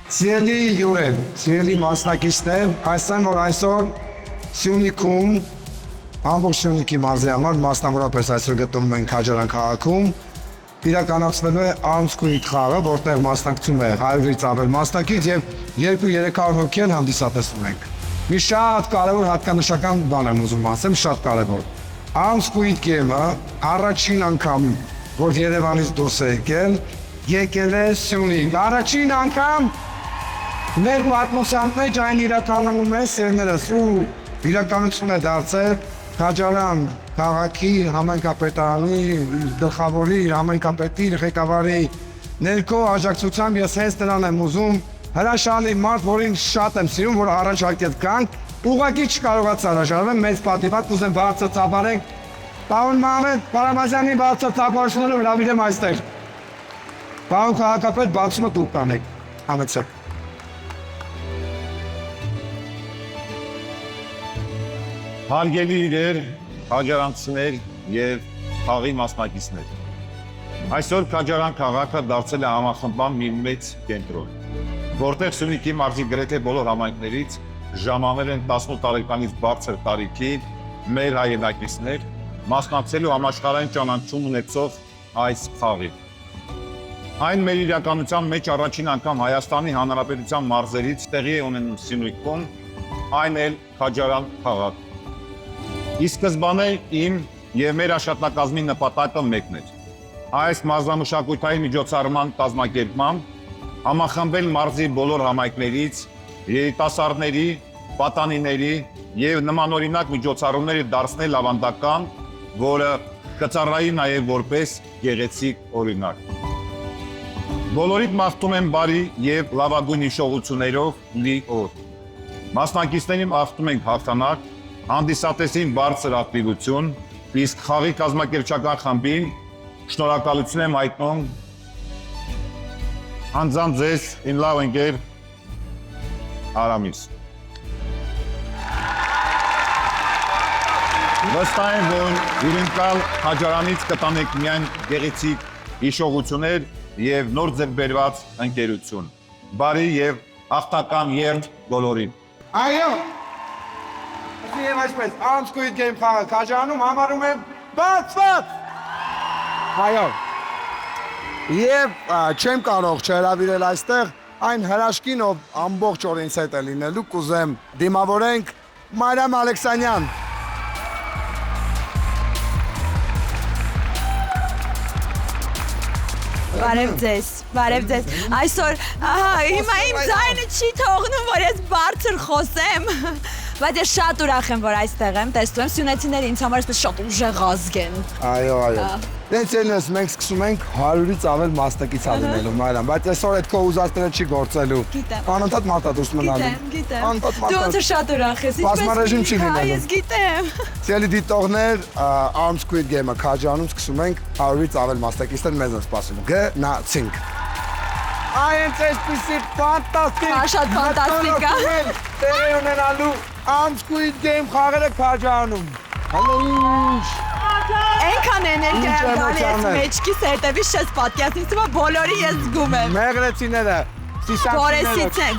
Սիրելի հյուրեր, սիրելի մասնակիցներ, այսօր որ այսօր Սյունիքում, ամբողջ Սյունիքի մարզի համար մասնավորապես այսօր գտնվում ենք Քաջարան քաղաքում, իրականացվելու է Arms-Creed խաղը, որտեղ մասնակցում է 100-ից ավել մասնակից եւ 200-300 հոգի են հանդիսատեսում ենք։ Մի շատ կարևոր հատկանշական բան եմ ուզում ասեմ, շատ կարևոր։ Arms-Creed game-ը առաջին անգամ, որ Երևանից դուրս է եկել է Սյունիք։ Առաջին անգամ մեր պատմության մեջ այն իրականանում է սերներս ու իրականություն է դարձել Քաջարան քաղաքի համայնքապետարանի գլխավորի, համայնքապետի, ղեկավարի ներքո աջակցությամբ ես հենց նրան եմ ուզում հրաշալի մարդ, որին շատ եմ սիրում, որ առաջարկեց գանք, ուղղակի չկարողացա հրաժարվել, մեծ պատիվատ կուզեմ բարձր ծափարենք, պարոն Մահմեդ Կարամազյանի բարձր ծափարությունները հրավիրեմ այստեղ։ Պարոն քաղաքապետ, բացումը դուք կանեք, համեցեք։ Հարգելի իրեր, քաջարանցիներ եւ խաղի մասնակիցներ։ Այսօր Քաջարան քաղաքը դարձել է համախմբման մի մեծ կենտրոն, որտեղ Սյունիքի մարզի գրեթե բոլոր համայնքներից ժամանել են 18 տարեկանից բարձր տարիքի մեր հայրենակիցներ մասնակցելու համաշխարհային ճանաչում ունեցող այս խաղի։ Այն մեր իրականության մեջ առաջին անգամ Հայաստանի Հանրապետության մարզերից տեղի է ունենում Սյունիքում, այն էլ Քաջարան քաղաք։ Ի սկզբանե իմ եւ մեր աշխատակազմի նպատակը մեկն էր։ Այս մարզամշակութային միջոցառման կազմակերպմամբ համախմբել մարզի բոլոր համայնքներից երիտասարդների, պատանիների եւ նմանօրինակ միջոցառումների դարձնել ավանդական, որը կծառայի նաեւ որպես գեղեցիկ օրինակ։ Բոլորիդ մաղթում եմ բարի եւ լավագույն հիշողություններով լի օր։ Մասնակիցներին մաղթում ենք հաղթանակ, հանդիսատեսին բարձր ակտիվություն, իսկ խաղի կազմակերպչական խմբին շնորհակալություն եմ հայտնում անձամբ ձեզ իմ լավ ընկեր Արամիս։ Վստահ եմ, որ հյուրընկալ Քաջարանից կտանեք միայն գեղեցիկ հիշողություններ եւ նոր ձեռքբերված ընկերություն։ Բարի եւ հաղթական երթ բոլորին։ Այո։ Եվ այսպես, Arms-Creed game խաղը Քաջարանում համարում եմ բացված։ Այո։ Եվ չեմ կարող չհրավիրել այստեղ այն հրաշքին, ով ամբողջ օր ինձ հետ է լինելու, կուզեմ դիմավորենք Մարիամ Ալեքսանյան։ Բարև ձեզ, այսօր, հիմա իմ ձայնը չի թողնում, որ ես բարձր խոսեմ, բայց ես շատ ուրախ եմ, որ այստեղ եմ, տեսնում եմ, սյունեցիները ինձ համար այսպես շատ ուժեղ ազգ են։ Այո։ Դենց ելնես, մենք սկսում ենք 100-ից ավել մասնակից լինելու, Մարիամ, բայց այսօր այդ քո ուզածները չի գործելու։ Գիտեմ։ Անընդհատ մարտադուս մնալու։ Գիտեմ։ Դու ոնց որ շատ ուրախ ես, Բազմարեժիմ չի լինելու։ Ես գիտեմ։ Սիրելի դիտողներ, Arms-Creed game-ը Քաջարանում սկսում ենք 100-ից ավել մասնակիցներ մեզ են սպասում։ Գնացինք։ Այնց այսպիսի ֆանտաստիկ։ Շատ ֆանտաստիկ է։ Տեղի ունենալու Arms-Creed game խաղերը Քաջարանում։ Հալոուշ։ Այնքան էներգիա եմ գալի ես մեջքիս հետևից չես պատկերացնի, թվում է բոլորի ես զգում եմ։ Մեղրեցիները,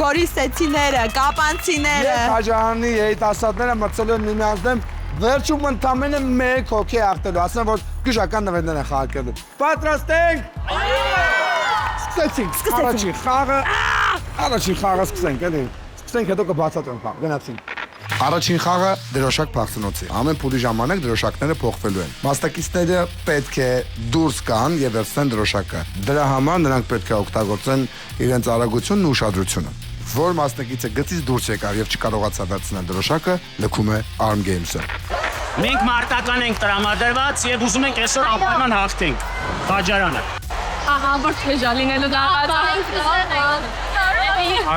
Գորիսեցիները, Կապանցիները։ Քաջարանի երիտասարդները մրցելու են միմյանց դեմ, վերջում ընդամենը 1 հոգի ախտելու, ասեն որ գժական նվերներ են խաղարկելու։ Պատրաստ ենք։ Սկսեցինք։ Առաջին խաղը սկսենք, էլի։ Սկսենք, հետո կբացատրենք խաղը, գնացինք։ Առաջին խաղը դրոշակ փախցնոցի։ Ամեն փուլի ժամանակ դրոշակները փոխվելու են։ Մասնակիցները պետք է դուրս գան եւ վերցնեն դրոշակը։ Դրա համար նրանք պետք է օգտագործեն իրենց արագությունն ու ուշադրությունը։ Որ մասնակիցը գծից դուրս եկավ եւ չկարողացավ վերցնել դրոշակը, լքում է Arm Games-ը։ Մենք մարտական ենք տրամադրված եւ ուզում ենք այսօր անպայման հաղթենք Քաջարանը։ Ահա, որ թեժա լինելու դաղաց։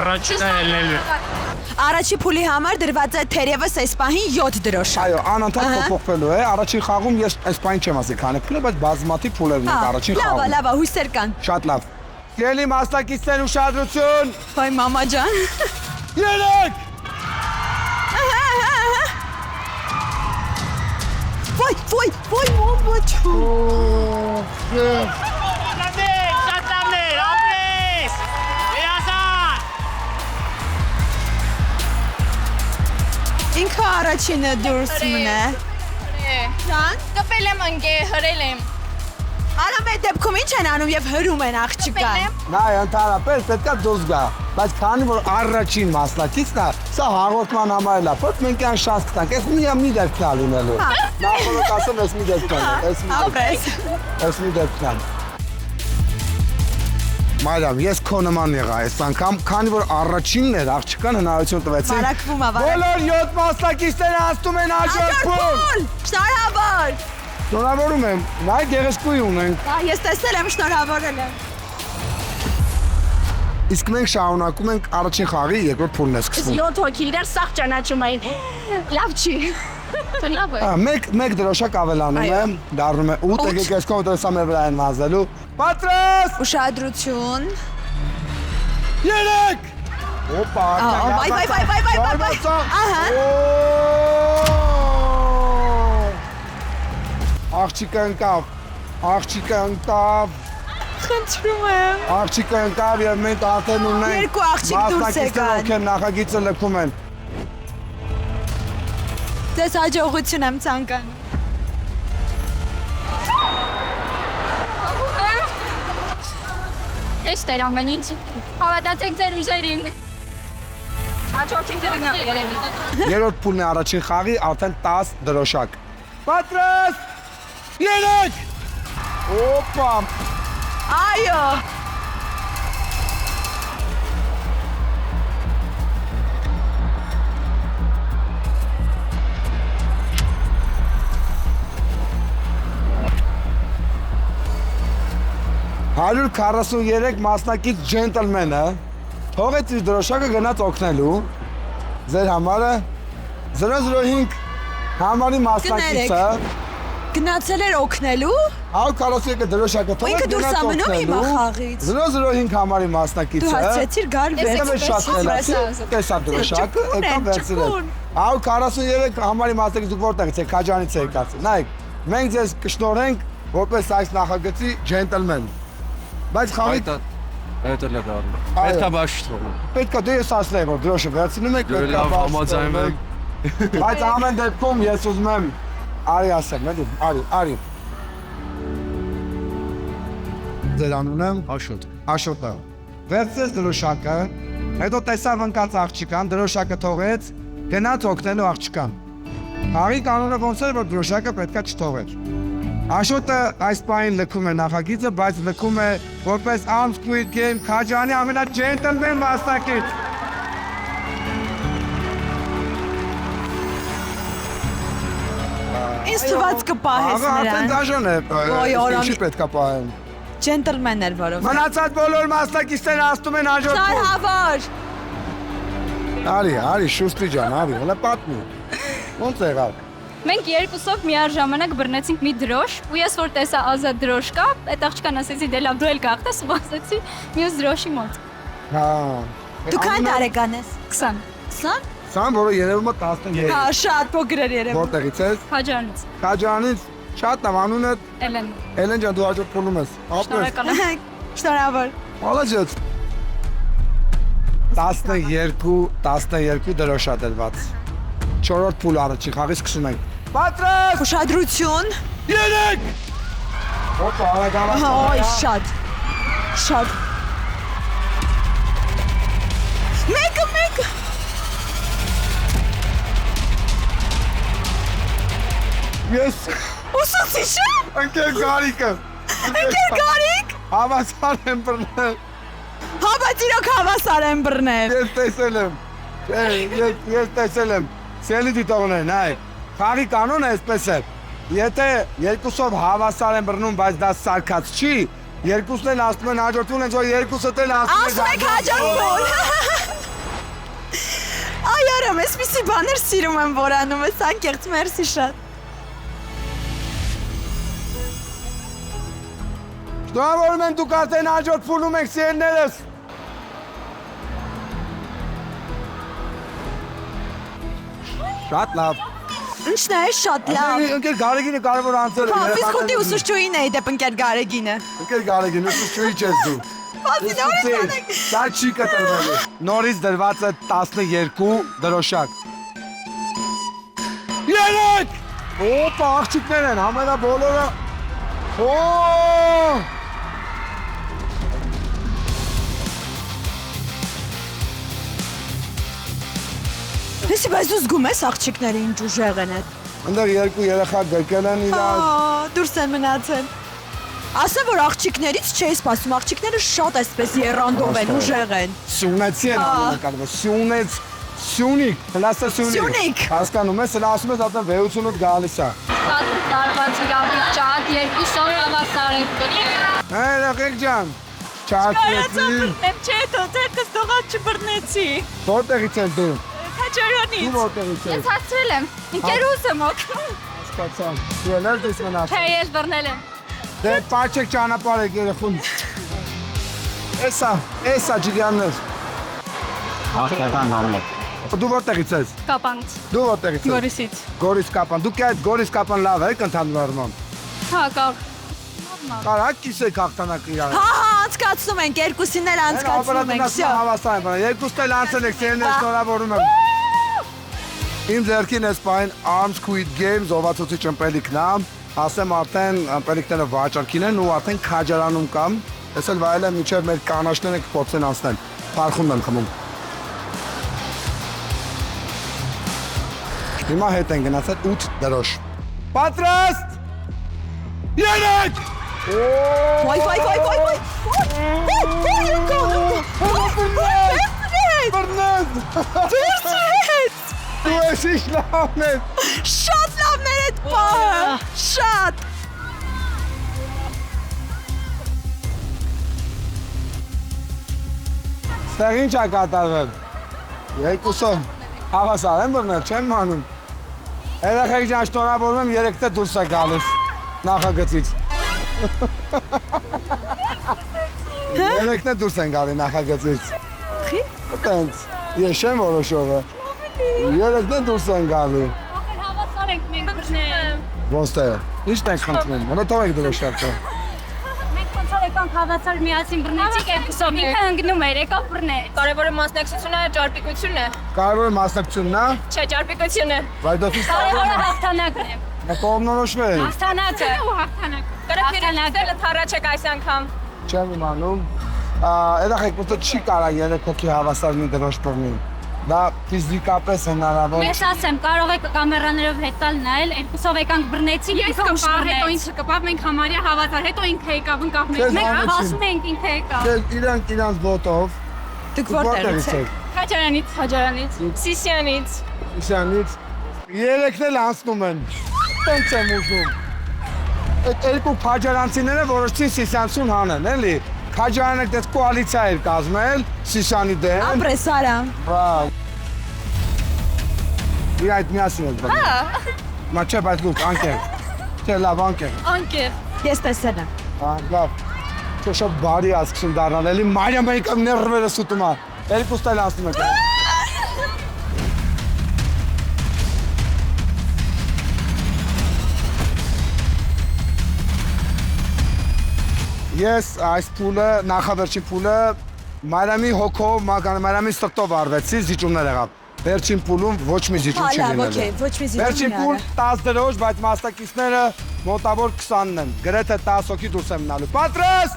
Առաջինը ելնելու։ Առաջի փուլի համար դրված է թերևս այս պահին 7 դրոշակ։ Այո, անընդհատ փոփոխվելու է։ Առաջին խաղում ես այս պայն չեմ ասի քանի փուլ է, բայց բազմաթիվ փուլեր ունենք առաջին խաղում։ Լավ, հույսեր կան։ Շատ լավ։ Ելի մասնակիցներ ուշադրություն։ Ոայ մամա ջան։ Երեք։ Ոայ մամա ջան։ Շատ լավներ, ապրես։ Երազան։ առաջինը դուրս մնա։ Ջան, Կպել եմ ընկե, հրել եմ։ արամ այդ դեպքում ինչ են անում եւ հրում են աղջկան։ Նա ընդհանրապես պետքա դուրս գա, բայց քանի որ առաջին մասնակիցն է, սա հաղորդման համար է, ոչ մենք այն շանս կտանք, ես մի դեպք է լինելու։ Նախորդ ասեմ, ես մի դեպք եմ, ես մի դեպք եմ։ Մայրամ, ես քո նման եղա այս անգամ, քանի որ առաջինն էր, աղջկան հնարավորություն տվեցին։ Բարակվում ա, Բոլոր 7 մասնակիցները անցնում են հաջորդ փուլ։ Շնորհավոր։ Շնորհավորում եմ, նայ գեղեցկուի ունենք։ Ես տեսել եմ, շնորհավորել եմ։ Իսկ մենք շարունակում ենք առաջին խաղի երկրորդ փուլն է սկսվում։ 7 հոգի իրար սաղ ճանաչում էին։ Լավ չի։ Լավ է։ Մեկ դրոշակ ավելանում է, դառնում է 8, եկեք այս կողմը դրսա մեր վրա են մազելու։ Պատրաստ։ Ուշադրություն։ 3 Օպա, վայ։ Ահա։ Աղջիկը ընկավ, Խնդրում եմ։ աղջիկը ընկավ եւ մենք արդեն ունենք Երկու աղջիկ դուրս եկան։ ովքեր նախագիծը լքում են։ Ձեզ հաջողություն եմ ցանկանում։ Ես տերանվենից հավատացեք ձեր ուժերին։ Հաջորդին դրնա երևի։ Երրորդ փուլն է առաջին խաղի, արդեն 10 դրոշակ։ Պատրաստ։ 3 Օպա, Այո։ «143 մասնակից ջենտլմենը թողեց իր դրոշակը գնաց օգնելու, ձեր համարը 005 համարի մասնակիցը Գնացել էր օգնելու։ 143-ը դրոշակը Ու ինքը թողեց դուրս գնաց ա մնում հիմա օգնելու, խաղից։ 005 համարի Դու մասնակիցը հասցրեցիր գալ եկավ է շատ խելացի, տեսա դրոշակը, եկավ վերցրել։ 143 համարի մասնակից դուք որտեղից եք, Քաջանից եք եկած։ Նայեք, մենք ձեզ կշնորհենք որպես այս նախագծի ջենտլմեն։ Բայց խաղի Это легально. Это башня. պետքա դու ես ասել որ դրոշը վերցնում եք, Դե լավ համաձայնում եմ։ Բայց ամեն դեպքում ես ուզում եմ արի ասեմ, արի։ Ձեր անունը Աշոտ։ Աշոտը։ Վերցրեց դրոշակը, հետո տեսավ ընկած աղջկան, դրոշակը թողեց, գնաց օգնելու աղջկան։ Խաղի կանոնը ոնց էր, որ դրոշակը պետքա չթողեր։ Աշոտը այս պահին լքում է նախագիծը, բայց լքում է որպես Unsquid Game Քաջանի ամենաջենտլմեն մասնակից։ Ինձ թվաց կպահես Աղա արդեն նրան։ դաժան է, Ոյ, օրոն- ինչի պետքա պահեն։ Ջենտլմեն էր որով։ Մնացած բոլոր մասնակիցները ասում են հաջորդ փուլ։ Շնորհավոր։ Արի, շուստի ջան, արի, հələ պատմի։ Ոնց եղավ։ Մենք երկուսով միաժամանակ բռնեցինք մի դրոշ, ու ես որ տեսա ազատ դրոշ կա, այդ աղջկան ասեցի դե լավ դու էլ գաղտես ու ասեցի մյուս դրոշի մոտ։ Հա։ Դու քան տարեկան ես։ 20 20։ Սան, որը երևում է 13։ Հա, շատ փոքր էր երևում։ Որտեղից ես։ Քաջանից։ Քաջանից շատ լավ անունը Էլեն։ Էլեն ջան դու հաջորդ փուլում ես։ Ապրես։ Շնորհակալ եմ։ Շնորհավոր։ Ալաջոց։ 12 դրոշա դրված։ 4-րդ փուլ առաջի խաղի սկսում ենք։ Պատրաստ։ Ուշադրություն։ 3 Օպա, արագ։ Ոյ, շատ։ Մեկը։ Ես Ուսուցիչը։ ընկեր Գարիկը։ Ընկեր Գարիկ։ Հավասար եմ բռնել։ Հա, բայց իրոք հավասար են բռնել։ Ես տեսել եմ։ Ես տեսել եմ։ Սելի դիտողներ, նայ։ Խաղի կանոնը այսպես է։ Եթե երկուսով հավասար են բռնում, բայց դա սարքած չի, երկուսն էլ ասում են հաջորդուն են, որ երկուսը էլ ասում Ասում եք հաջորդուն։ Այ արամ, այսպիսի բաներ սիրում եմ, որ անում ես, անկեղծ, մերսի շատ։ Շնորհավորում եմ դուք արդեն հաջորդ փուլում եք սիրելիներս։ Շատ լավ։ Ինչն է, շատ լավ։ Ընկեր Գարեգինը կարևոր անձեր է։ Հա, ֆիզկուլտի ուսուցչուհին էի դեպ ընկեր Գարեգինը։ Ընկեր Գարեգին, ուսուցչուհի չես դու։ Բացի նորից բանեք։ Դա չի կտրվելու։ Նորից դրված է 12 դրոշակ։ 3 Օպա, աղջիկներ են, համենա բոլորը։ Օ! Լսի, բայց դու զգում ես աղջիկները ինչ ուժեղ են այդ։ Այնտեղ երկու երեխա գրկել են իրար։ Դուրս են մնացել։ Ասեմ, որ աղջիկներից չէի սպասում, աղջիկները շատ այսպես երանդով են, ուժեղ են։ Սյունեցի են ամենակալը, սյունեց, սյունիկ, հլաստա Սյունիկ։ սյունիկ։ Հասկանում ես, հլա ասում ես ատեն վեհությունուտ գալիս է։ Տարված իրավի ճատ, երկու շոր հավասար ենք կրի։ Երեխեք ջան, չացնեցի, Չէ, թոթերքս տողատ չբռնեցի։ որտեղից ես դու, Քաջարյանից։ դու որտեղից ես, Ես հացրել եմ, ինկերուս եմ օգնում։ հասկացան, դու էլ ես դես մնաց, Թե ես բռնել եմ։ դե պաչեք ճանապար եք երեխուն, էսա ջիգյաններ, Աշտական համլետ։ դու որտեղից ես, Կապանց, դու որտեղից ես, Գորիսից։ Գորիս Կապան, դու կայդ Գորիս Կապան լավ եք ընդհանուր առմամբ, Հա, կավ։ կարակ կիսեք հաղթանակ իրար, Հա, անցկացնում ենք, երկուսին էլ անցկացնում ենք, ապարատունասում հավաստան է բանա, երկուստ էլ անցել եք, սերն ես նորավորում եմ։ Իմ ձերքին ես պային Arms Squid Games ովացոցի ճմպելիքն է, ասեմ արդեն ըմպելիքները վաճարքին են ու արդեն քաջարանում կամ, ես էլ վայել եմ միջև մեր կանաշները կպոցեն անցնեն, պարխում եմ խմում։ Հիմա հետ են գնացել 8 դրոշ։ Պատրաստ, 3 Վայ, Բրնեզ, դու ես ինչ լավն ես, շատ լավն էր այդ պահը, շատ։ ստեղ ինչ է կատարվել, երկուսով հավասար եմ բրնել, չեմ մանում, երեխեք ջան շնորհավորում եմ 3 դե դուրս է գալիս նախագծից, 3 դե դուրս են գալի նախագծից, տենց, ես չեմ որոշողը, 3 դե դուրս են գալի, Ախր հավասար ենք մենք բռնել։ ոնց թե, ինչն ենք խնդրում, հոն թողեք դրոշ շարքը, Մենք ոնցալ եկանք հավասար միասին բռնեցիք երկուսով, ինքը ընկնում էր, եկավ բռնել։ Կարևորը մասնակցությունը ճարպիկությունն է։ կարևորը մասնակցությունն է, Չէ, ճարպիկությունը։ վայդոթից Կարևորը հաղթանակն է։ կողմնորոշվել, Հաղթանակը։ Հաղթանակ։ Կրապիրակները թարաչեք այս անգամ։ չեմ իմանում, երեխեք պոտը չի կարա 3 հոգի հավասար մի դրոշ բռնի, դա ֆիզիկապես հնարավոր Ես ասեմ, կարող եք կամերաներով հետալ նայել, երկուսով եկանք բռնեցինք, Ես ինքը ուշ կպավ, հետո բռնեց։ ինքը կպավ, մենք համարյա հավասար, հետո ինքը եկավ, ընկավ Քեզ մենք։ Մենք հանեցին։ ասում ենք ինքը եկավ։ Դե իրանք ոտով, Դուք որտեղից որտեղից եք։ եք, Խաջարանից, Սիսյանից։ Իսյանից, 3-ն էլ անցնում են, տենց եմ ուզում, այդ երկու քաջարանցիները որոշցին Սիսյանցուն հանեն, էլի, քաջարանը դες կոալիցիա էր կազմել, Սիսյանի դեմ, Ամպրեսարա։ վավ, իր այդ միասին ես բրնում, մա չէ, բայց լուկ, անկեր, չէ, լավ, անկեր, Անկեր։ Ես տեսել եմ։ լավ, չէ, շատ բարի ասկսում դառնալ, էլի Մարիամ բանի կամ ներվերը սուտում է, երկուստ էլ անցնում եք, Ես այս փուլը, նախավերջին փուլը Մարիամի հոգով, Մարիամի սրտով արվեցի, զիջումներ եղավ։ Վերջին փուլում ոչ մի զիջում չի Հալա, լինել։ ոքեյ, ոչ մի զիջում Վերջին չի փուլ եղել։ 10 դրոշ, բայց մասնակիցները մոտավոր 20-ն են։ Գրեթե 10 հոգի դուրս են մնալու։ Պատրաստ։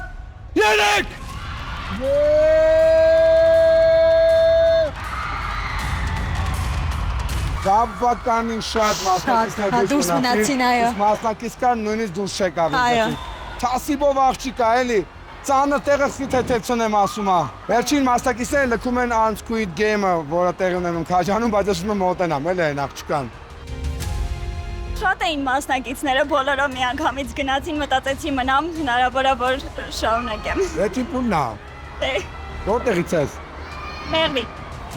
3 Գաբվականին շատ մասնակիցներ դուրս մնացին, այո։ Մասնակից կան նույնիսկ դուրս չեկավ։ Այո։ Չասիբով աղջիկ է, էլի։ Ծանր տեղը խիթեթեցուն եմ ասում ա։ Վերջին մասնակիցները լքում են Arms Squid Game-ը, որը տեղի ունենում Քաջանում, բայց ես ուզում եմ մոտենամ, էլի այն աղջկան։ Շատ էին մասնակիցները, բոլորը միանգամից գնացին, մտածեցի մնամ, հնարավոր է որ շարունակեմ։ Վերջին փուլն է։ Դե, Որտեղից ես։ մեղվի։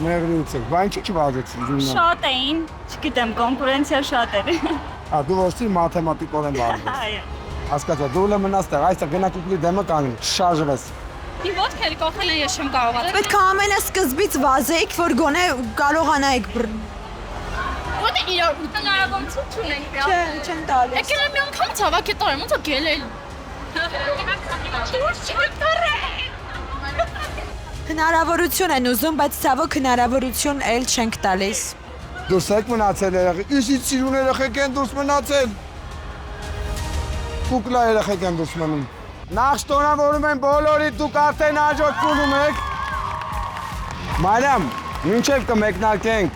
Մեղրիից ես։ Բան չի վազեցին։ Շատ էին, չգիտեմ, կոնկուրենցիա շատ էր։ Ա դու ոստի մաթեմատիկորեն վազես։ Այո։ Հասկացա, դու ուրեմն մնաց տեղ, այստեղ գնակուկլի դեմը կանի, շարժվես։ Իմ ոտքերը կողել են, ես չեմ կարողացել։ Պետք է ամենասկզբից վազեիք, որ գոնե կարողանայիք Ո՞տ է իրար հնարավորություն չունենք։ Չէ, չեմ տալիս։ Եկել եմ մի անգամ ցավակ է տարեմ, ոնց է գելել։ Հնարավորություն են ուզում, բայց ցավոք հնարավորություն էլ չենք տալիս։ Դուրս եք մնացել երեխեք։ Իսից սիրուն երեխեք են դուրս մնացել։ Կուկլա երեխեք են դուրս մնում։ Նախ շնորհավորում եմ բոլորիդ, դուք արդեն հաջորդ փուլում եք։ Մարիամ, մինչև կմեկնարկենք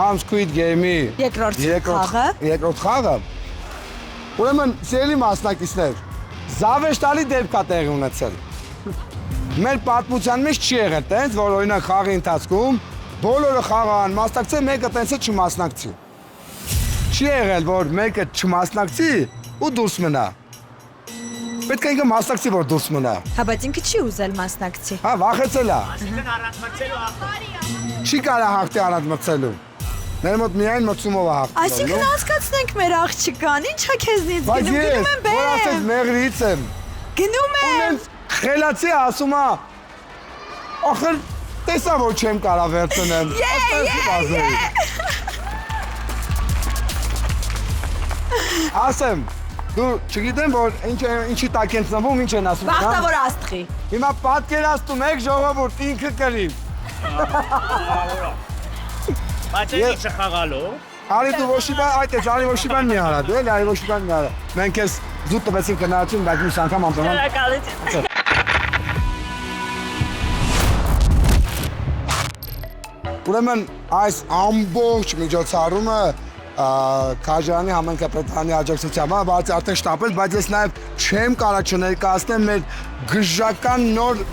Arm Squid Game-ի երկրորդ խաղը։ Ուրեմն, սիրելի մասնակիցներ, զավեշտալի դեպք է տեղի ունեցել։ Մեր պատմության մեջ չի եղել տենց, որ օրինակ խաղի ընթացքում բոլորը խաղան մասնակցել, մեկը տենցը չմասնակցի։ Չի եղել, որ մեկը չմասնակցի ու դուրս մնա։ Պետք է ինքը մասնակցի, որ դուրս մնա։ Հա, բայց ինքը չի ուզել մասնակցի։ Հա, վախեցել է։ Այսինքն առանց մրցելու հաղթի։ Չի կարա հաղթի առանց մրցելու։ Մեր մոտ միայն մրցումով է հաղթում։ Այսինքն հասկացնենք մեր աղջկան, ինչա քեզնից գնում, գնում եմ որ ասես բեմ։ մեղրից եմ։ Գնում եմ։ Ունենց խելացի ասում է։ Ախր տեսա որ չեմ կարա վերցնեմ։ Ասեմ, դու չգիտեմ որ ինչի տակ են ծնվում, ինչ են ասում։ Բախտավոր աստղի։ Հիմա պատկերացնում եք ժողովուրդ ինքը կրի։ Բայց ինչը խաղալու։ Արի դու ոչիբան, այդ է, արի ոչիբան մի արա, դու էլ արի ոչիբան մի արա։ Մենք ես զուտ տվեցին կնայություն, բայց մյուս անգամ անպայման։ Շնորհակալություն։ Ուրեմն այս ամբողջ միջոցառումը Քաջարանի համընկապետարանի աջակցությամբ բացի արդեն շտապել, բայց ես նաև չեմ կարող չներկայացնեմ մեր գժական նոր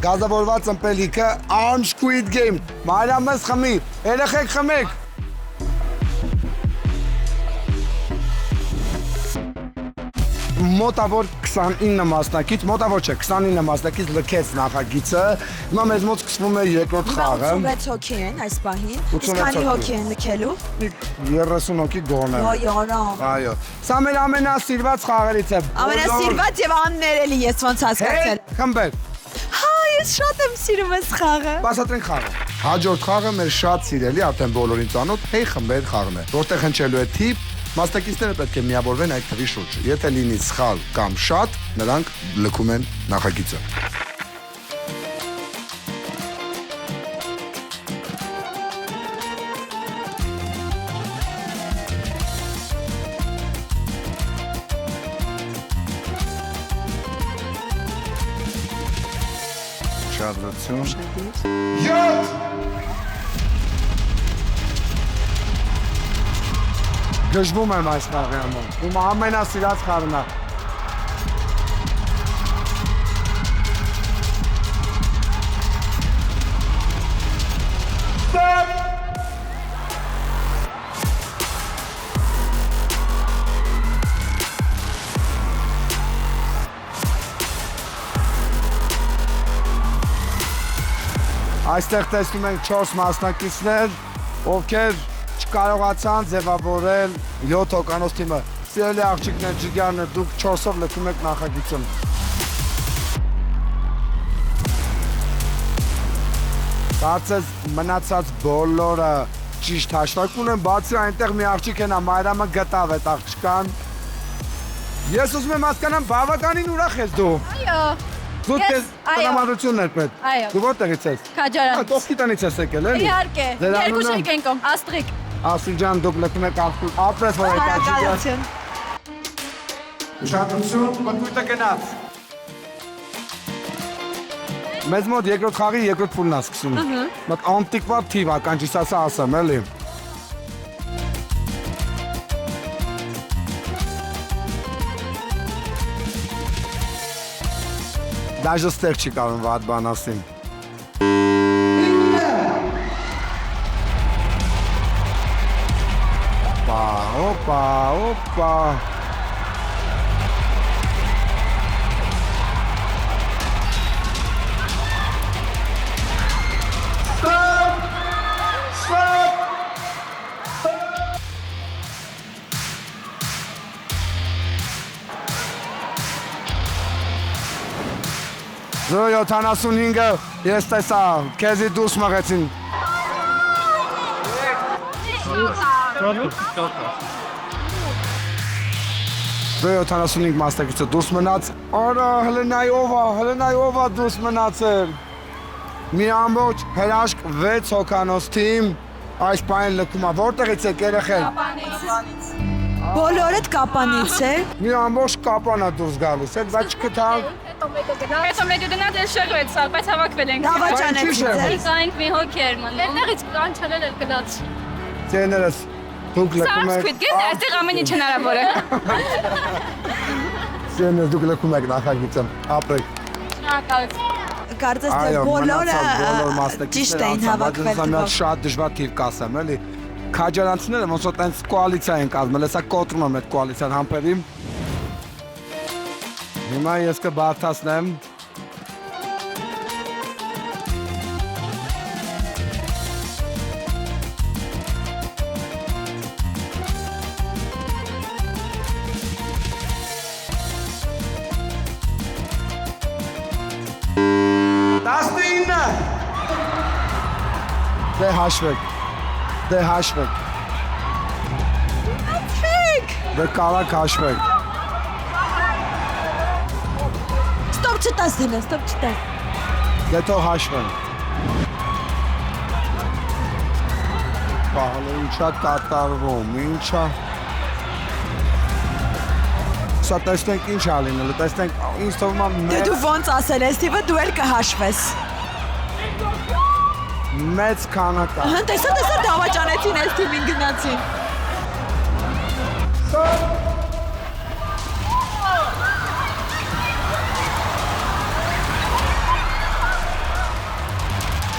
գազավորված ըմպելիքը Arm Squid Game։ Մարիամս խմի, երեխեք խմեք։ Մոտավոր 29 մասնակից, մոտավոր չէ, 29 մասնակից լքեց նախագիծը։ Հիմա մեզ մոտ սկսվում է երկրորդ խաղը։ 86 հոգի են այս պահին։ 86 Քանի հոգի հոգի են լքելու։ 30 հոգի գոնը։ Այո։ Այո։ Սա մեր ամենասիրված խաղերից է։ Ամենասիրված եւ աններելի ես ոնց հասկացել։ Խմբեր։ Հա, ես շատ եմ սիրում այս խաղը։ Բացատրենք խաղը։ Հաջորդ խաղը մեր շատ սիրելի, արդեն բոլորին ծանոթ Hey խմբեր խաղն է, որտեղ հնչելու է թիփ, մասնակիցները պետք է միավորվեն այդ թվի շուրջը։ Եթե լինի սխալ կամ շատ, նրանք լքում են նախագիծը։ Շարժություն։ Յոթ Գժվում եմ այս խաղի համար։ Իմ ամենասիրած խաղն է։ Այստեղ տեսնում ենք 4 մասնակիցներ, ովքեր չկարողացան ձևավորել 7 հոգանոց թիմը։ Սիրելի աղջիկներ, ջիգարներ, դուք 4-ով լքում եք նախագիծը։ Կարծես մնացած բոլորը ճիշտ հաշտարկում են, բացի այնտեղ մի աղջիկ են, Մարիամը գտավ այդ աղջկան։ Ես ուզում եմ հասկանամ, բավականին ուրախ ես դու։ Այո։ Դու քեզ տրամադրություններ պետք։ Այո։ Դու որտեղից ես։ Քաջարան։ Տոկի տնից ես եկել, էլի։ Իհարկե։ Երկու շենք ենք կողմ, Աստրիկ։ Ասիջան դուք լքում եք ապրես որ այդ աջիկը։ Ուշադրություն, մտույտը գնաց։ Մեզ մոտ երկրորդ խաղի երկրորդ փուլն է սկսում։ Մոտ անտիկվա թիվ է, կանչիսասա ասեմ, էլի։ Դաժե ստեղ չի կարող վատ բան ասեմ։ Опа. Զոյ 75-ը ես տեսա, քեզի դուրս մղեցին։ Զոյ 75 մասնակիցը դուրս մնաց, արա հլնայովա դուրս մնացել։ Մի ամբողջ հրաշք 6 հոգանոց թիմ, Այս պայն լքում է, որտեղից եք երեխեք։ Բոլորդ կապանից է։ Մի ամբողջ կապան է դուրս գալիս, այդ բայց չկտալ։ Հետո մեկ դնած է շեղվեցավ, բայց հավաքվել ենք։ Դավաճանեցիք ձեզ։ Կանք մի հոգեր ման։ Այդտեղից կանչել էլ գնաց։ Ձեներս դուք լքում եք։ Սարսկվիտ գես, այստեղ ամեն ինչ հնարավոր է։ Ձեներս դուք լքում եք նախագիծը, ապրեք։ Շնորհակալություն։ Կարծես թե բոլորը ճիշտ էին հավաքվել։ Դա շատ դժվար թիվ կասեմ, էլի։ Քաջարանցիները ոնց որ տենց կոալիցիա են կազմել, հեսա կոտրում եմ այդ կոալիցիան համբերին։ Հիմա ես կբարդացնեմ։ Դե հաշվեք։ Դե կարակ հաշվեք։ Ստոպ չտաս դինը, ստոպ չտաս։ Դե թող հաշվեն։ Բաղալը ինչա կատարվում, ինչա։ Սա տեսնենք ինչ ա լինելու, տեսնենք ինձ թվում է Դե դու ոնց ասել ես, թիվը դու էլ կհաշվես։ մեծ քանակ է։ Տեսա դավաճանեցին այս թիմին գնացին։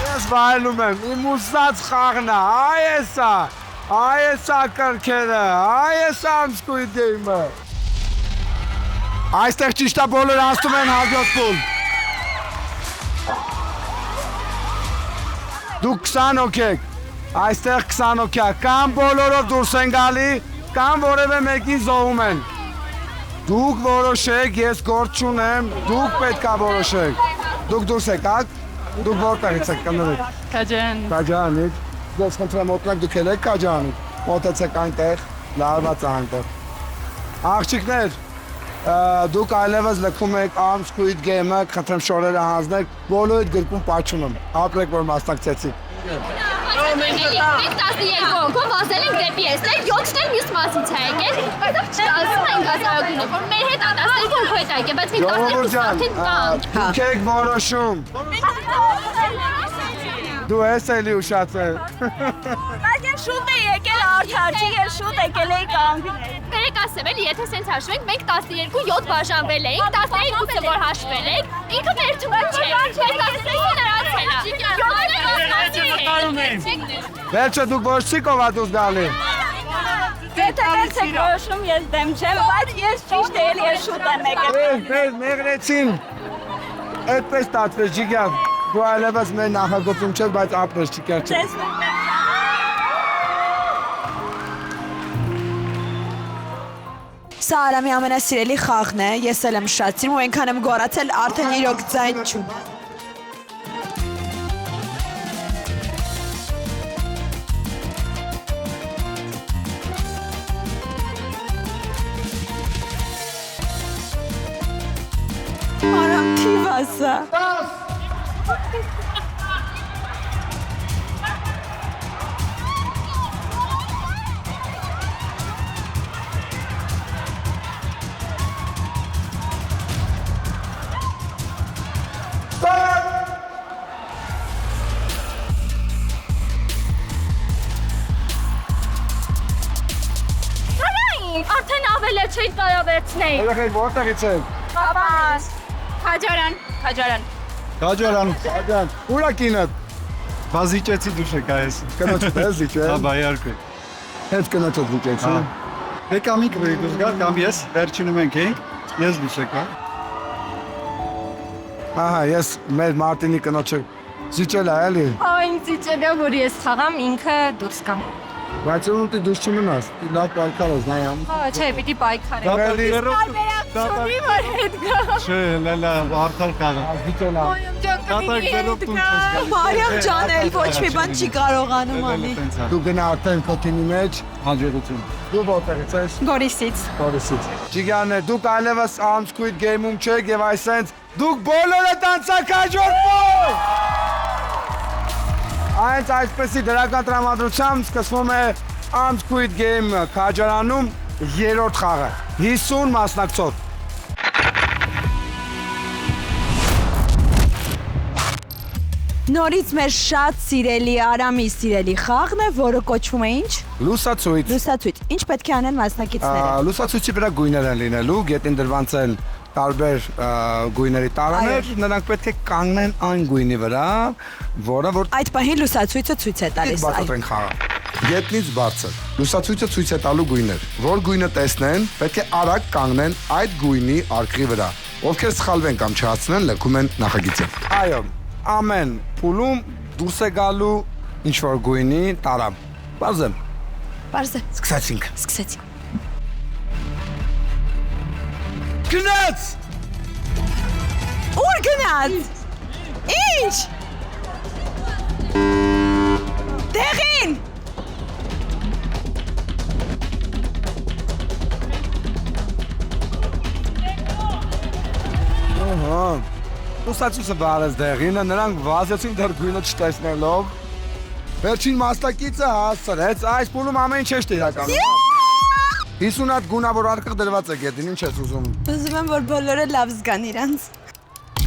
Ես վայելում եմ, իմ ուսած խաղն է, այ էսա կրքերը, այ էսա ամսկույտ գեյմը։ Այստեղ ճիշտ է բոլոր անցնում են հաջորդ փուլ։ Դուք 20 հոգ եք, այստեղ 20 հոգ է, կամ բոլորով դուրս են գալի, կամ որևէ մեկին զոհում են։ Դուք որոշեք, ես գործ չունեմ, դուք պետք է որոշեք։ Դուք դուրս եկաք, դուք որտեղից եք կներեք։ Քաջարանից։ Ես խնդրեմ օգնեք դուք եք քաջարանից։ Մոտեցեք այնտեղ, լարված է այնտեղ։ Աղջիկներ, դուք այլևս լքում եք Arm Squid Game-ը, խնդրեմ շորերը հանձնեք, բոլորիդ գրկում պաչում եմ։ Ապրեք, որ մասնակցեցիք։ Մենք 12 հոգով ասել ենք դեպի էստեղ 7-ն էլ մյուս մասից է եկել, բայց ասում ենք ասարակունը, որ մեր հետ 12 հոգով հետ եկել, բայց մենք 12 մարդին կանք։ Դուք եք որոշում։ Դու ես էլի ուշացել։ Բայց ես շուտ է եկել արդար, չի ես շուտ եկել էի կանգնել։ Երեք ասեմ էլի, եթե սենց հաշվենք, մենք 12-7 բաժանվել էինք, 12-ը որ հաշվել ենք, ինքը մեր թվում չէ, բայց 12-ը Վերջը դուք որոշիք ով ա դուրս գալի։ Եթե եք որոշում, ես դեմ չեմ, բայց ես ճիշտ է էլի ես շուտ եմ եկել։ Մեղրեցին։ Այդպես տատվեց ջիգան։ Դու այլևս մեր նախագծում չես, բայց ապրես չկեր չէ։ Սա Արամի ամենասիրելի խաղն է, ես էլ եմ շատ սիրում ու այնքան եմ գոռացել, արդեն իրոք ձայն չունի։ Արամ թիվ ասա։ Արդեն ավել է չէի տարավերցնեի։ Երեխեք որտեղից եք։ Պապաս, Քաջարան։ Քաջարան։ Ուրա կինդ։ Բազիճեցի դուշեք այս։ Կնոջդ ես զիջել։ Հա, բայարկը։ Հետ կնոջդ զիջեցի։ Դե կամ ինքը դուրս գա, կամ ես վերջինում ենք էինք։ Ես դուշեք, հա։ Ահա, ես մեր Մարտինի կնոջը զիջել է էլի։ Ինձ իջել է, որ ես խաղամ, ինքը դուրս կամ։ Բայց ոնց դուրս չմնաս։ Լավ պայքար ես նայամ։ Հա, չէ, պիտի պայքարեմ։ Սովի որ հետ գա։ Չէ, լալա, արդար կաղա։ Զիջել է։ Կատակ դերով տուն չես գալի։ Մարիամ ջան էլ ոչ մի բան չի կարողանում անի։ Դու գնա արդեն քո թիմի մեջ։ Հաջողություն։ Դու որտեղից ես։ Գորիսից։ Որիսից։ Ջիգաներ, դուք այլևս Arm Squid Game-ում չեք եւ այսենց դուք բոլորը տանցակ հաջորդում։ Այս այսպեսի դրական տրամադրությամբ սկսվում է Unsquid Game քաջարանում երրորդ խաղը։ 50 մասնակցող։ Նորից մեր շատ սիրելի Արամի սիրելի խաղն է, որը կոչվում է ինչ։ Լուսացույց։ Լուսացույց։ Ինչ պետք է անեն մասնակիցները։ Լուսացույցի վրա գույներ են լինելու, գետին դրված են տարբեր գույների տարաներ, նրանք պետք է կանգնեն այն գույնի վրա, որ Այդ պահին լուսացույցը ցույց է տալիս։ բացատրենք խաղը։ Գետնից բարձր։ Լուսացույցը ցույց է տալու գույներ։ Որ գույնը տեսնեն, պետք է արագ կանգնեն այդ գույնի արկղի վրա։ Ովքեր սխալվեն կամ չհասնեն, լքում են նախագիծը։ Այո, ամեն փուլում դուրս է գալու ինչ որ գույնի տարամ։ Բարձր։ Բարձր։ Սկսեցինք։ Սկսեցինք։ Գնաց։ Ուր գնաց։ Ինչ։ Տեղին։ Ահա։ Լուսացույցը բարես դեղինը, նրանք վազեցին դեռ գույնը չտեսնելով։ Վերջին մասնակիցը հասցրեց, այս փուլում ամեն ինչ է իրականում։ 50 հատ գունավոր արկղ դրված է գետին, ինչ ես ուզում։ Ուզում եմ, որ բոլորը լավ զգան իրանց։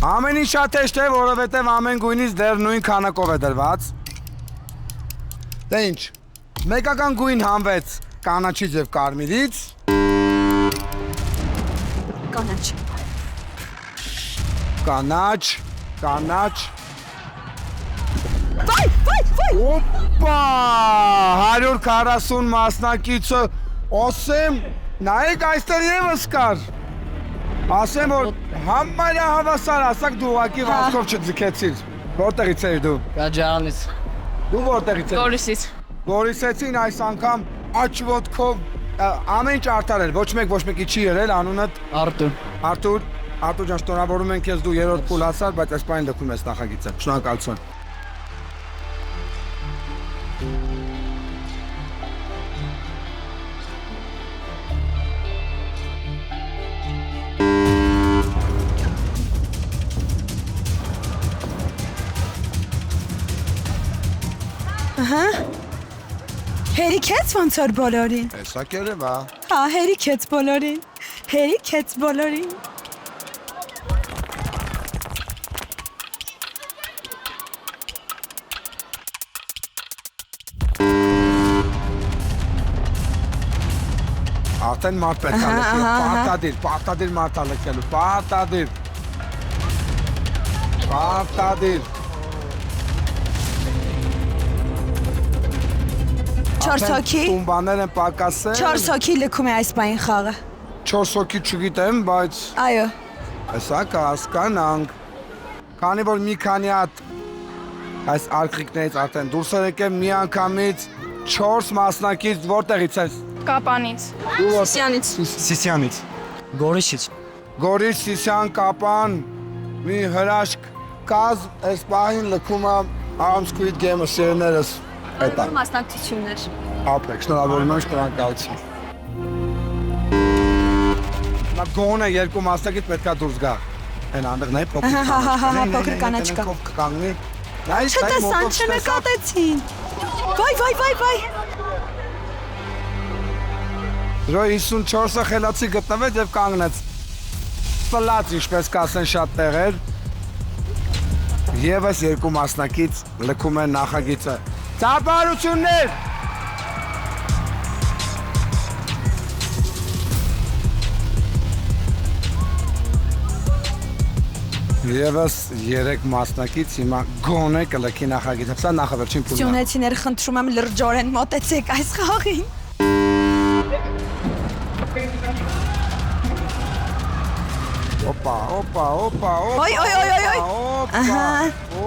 Ամեն ինչ շատ հեշտ է, որովհետև ամեն գույնից դեռ նույն քանակով է դրված։ Դե ինչ, մեկական գույն հանվեց կանաչից եւ կարմիրից։ Կանաչ։ Կանաչ։ Վայ։ Օպա, 140 մասնակիցը, ասեմ, նայեք այստեղ եւս կար։ Ասեմ, որ համարյա հավասար, ասակ դու ուղակի վազքով չձգեցիր։ Որտեղից էիր դու։ Գաջարանից։ Դու որտեղից ես։ Գորիսից։ Գորիսեցին այս անգամ աչ ոտքով ամեն ինչ արդար էր, ոչ մեկի չի երել, անունդ Արտուր։ Արտուր ջան, շնորհավորում ենք քեզ, դու երրորդ փուլ հասար, բայց այս բանը լքում ես նախագիծը։ Շնորհակալություն։ Հերիքեց ոնց որ բոլորին։ Հեսա կերևա։ Հա, հերիքեց բոլորին։ Արդեն մարդ պետք է լքելու, պարտադիր մարդ է լքելու, պարտադիր։ 4 հոգի։ Տումբաներ են պակասել։ 4 հոգի լքում է այս պահին խաղը։ 4 հոգի չգիտեմ, բայց Այո։ հեսա կհասկանանք։ Քանի որ մի քանի հատ այս արկղիկներից արդեն դուրս են եկել մի անգամից 4 մասնակից որտեղից ես։ Կապանից։ Սիսյանից։ Գորիսից։ Գորիս, Սիսյան, Կապան, մի հրաշք կազմ այս պահին լքում է Unsquid Game-ը սերներս։ Էտա։ Մասնակցություններ։ Ապրեք, շնորհավորում եմ, շնորհակալություն։ Նա գոնե երկու մասնակից պետքա դուրս գա։ Այն անդրն է փոքր կանաչ կա։ Կանգնի։ Չտեսան, չնկատեցին։ Վայ։ Դրո 54-ը խելացի գտնվեց եւ կանգնեց։ Ֆլաց, ինչպես կասեն շատ տեղեր։ Եվս երկու մասնակից լքում են նախագիծը։ Ծափարություններ։ Եվս 3 մասնակից հիմա գոնե կլքի նախագիծը։ Սա նախավերջին փուլն է։ Սյունեցիներ խնդրում եմ լրջորեն մոտեցեք այս խաղին։ Օպա։ Օյ։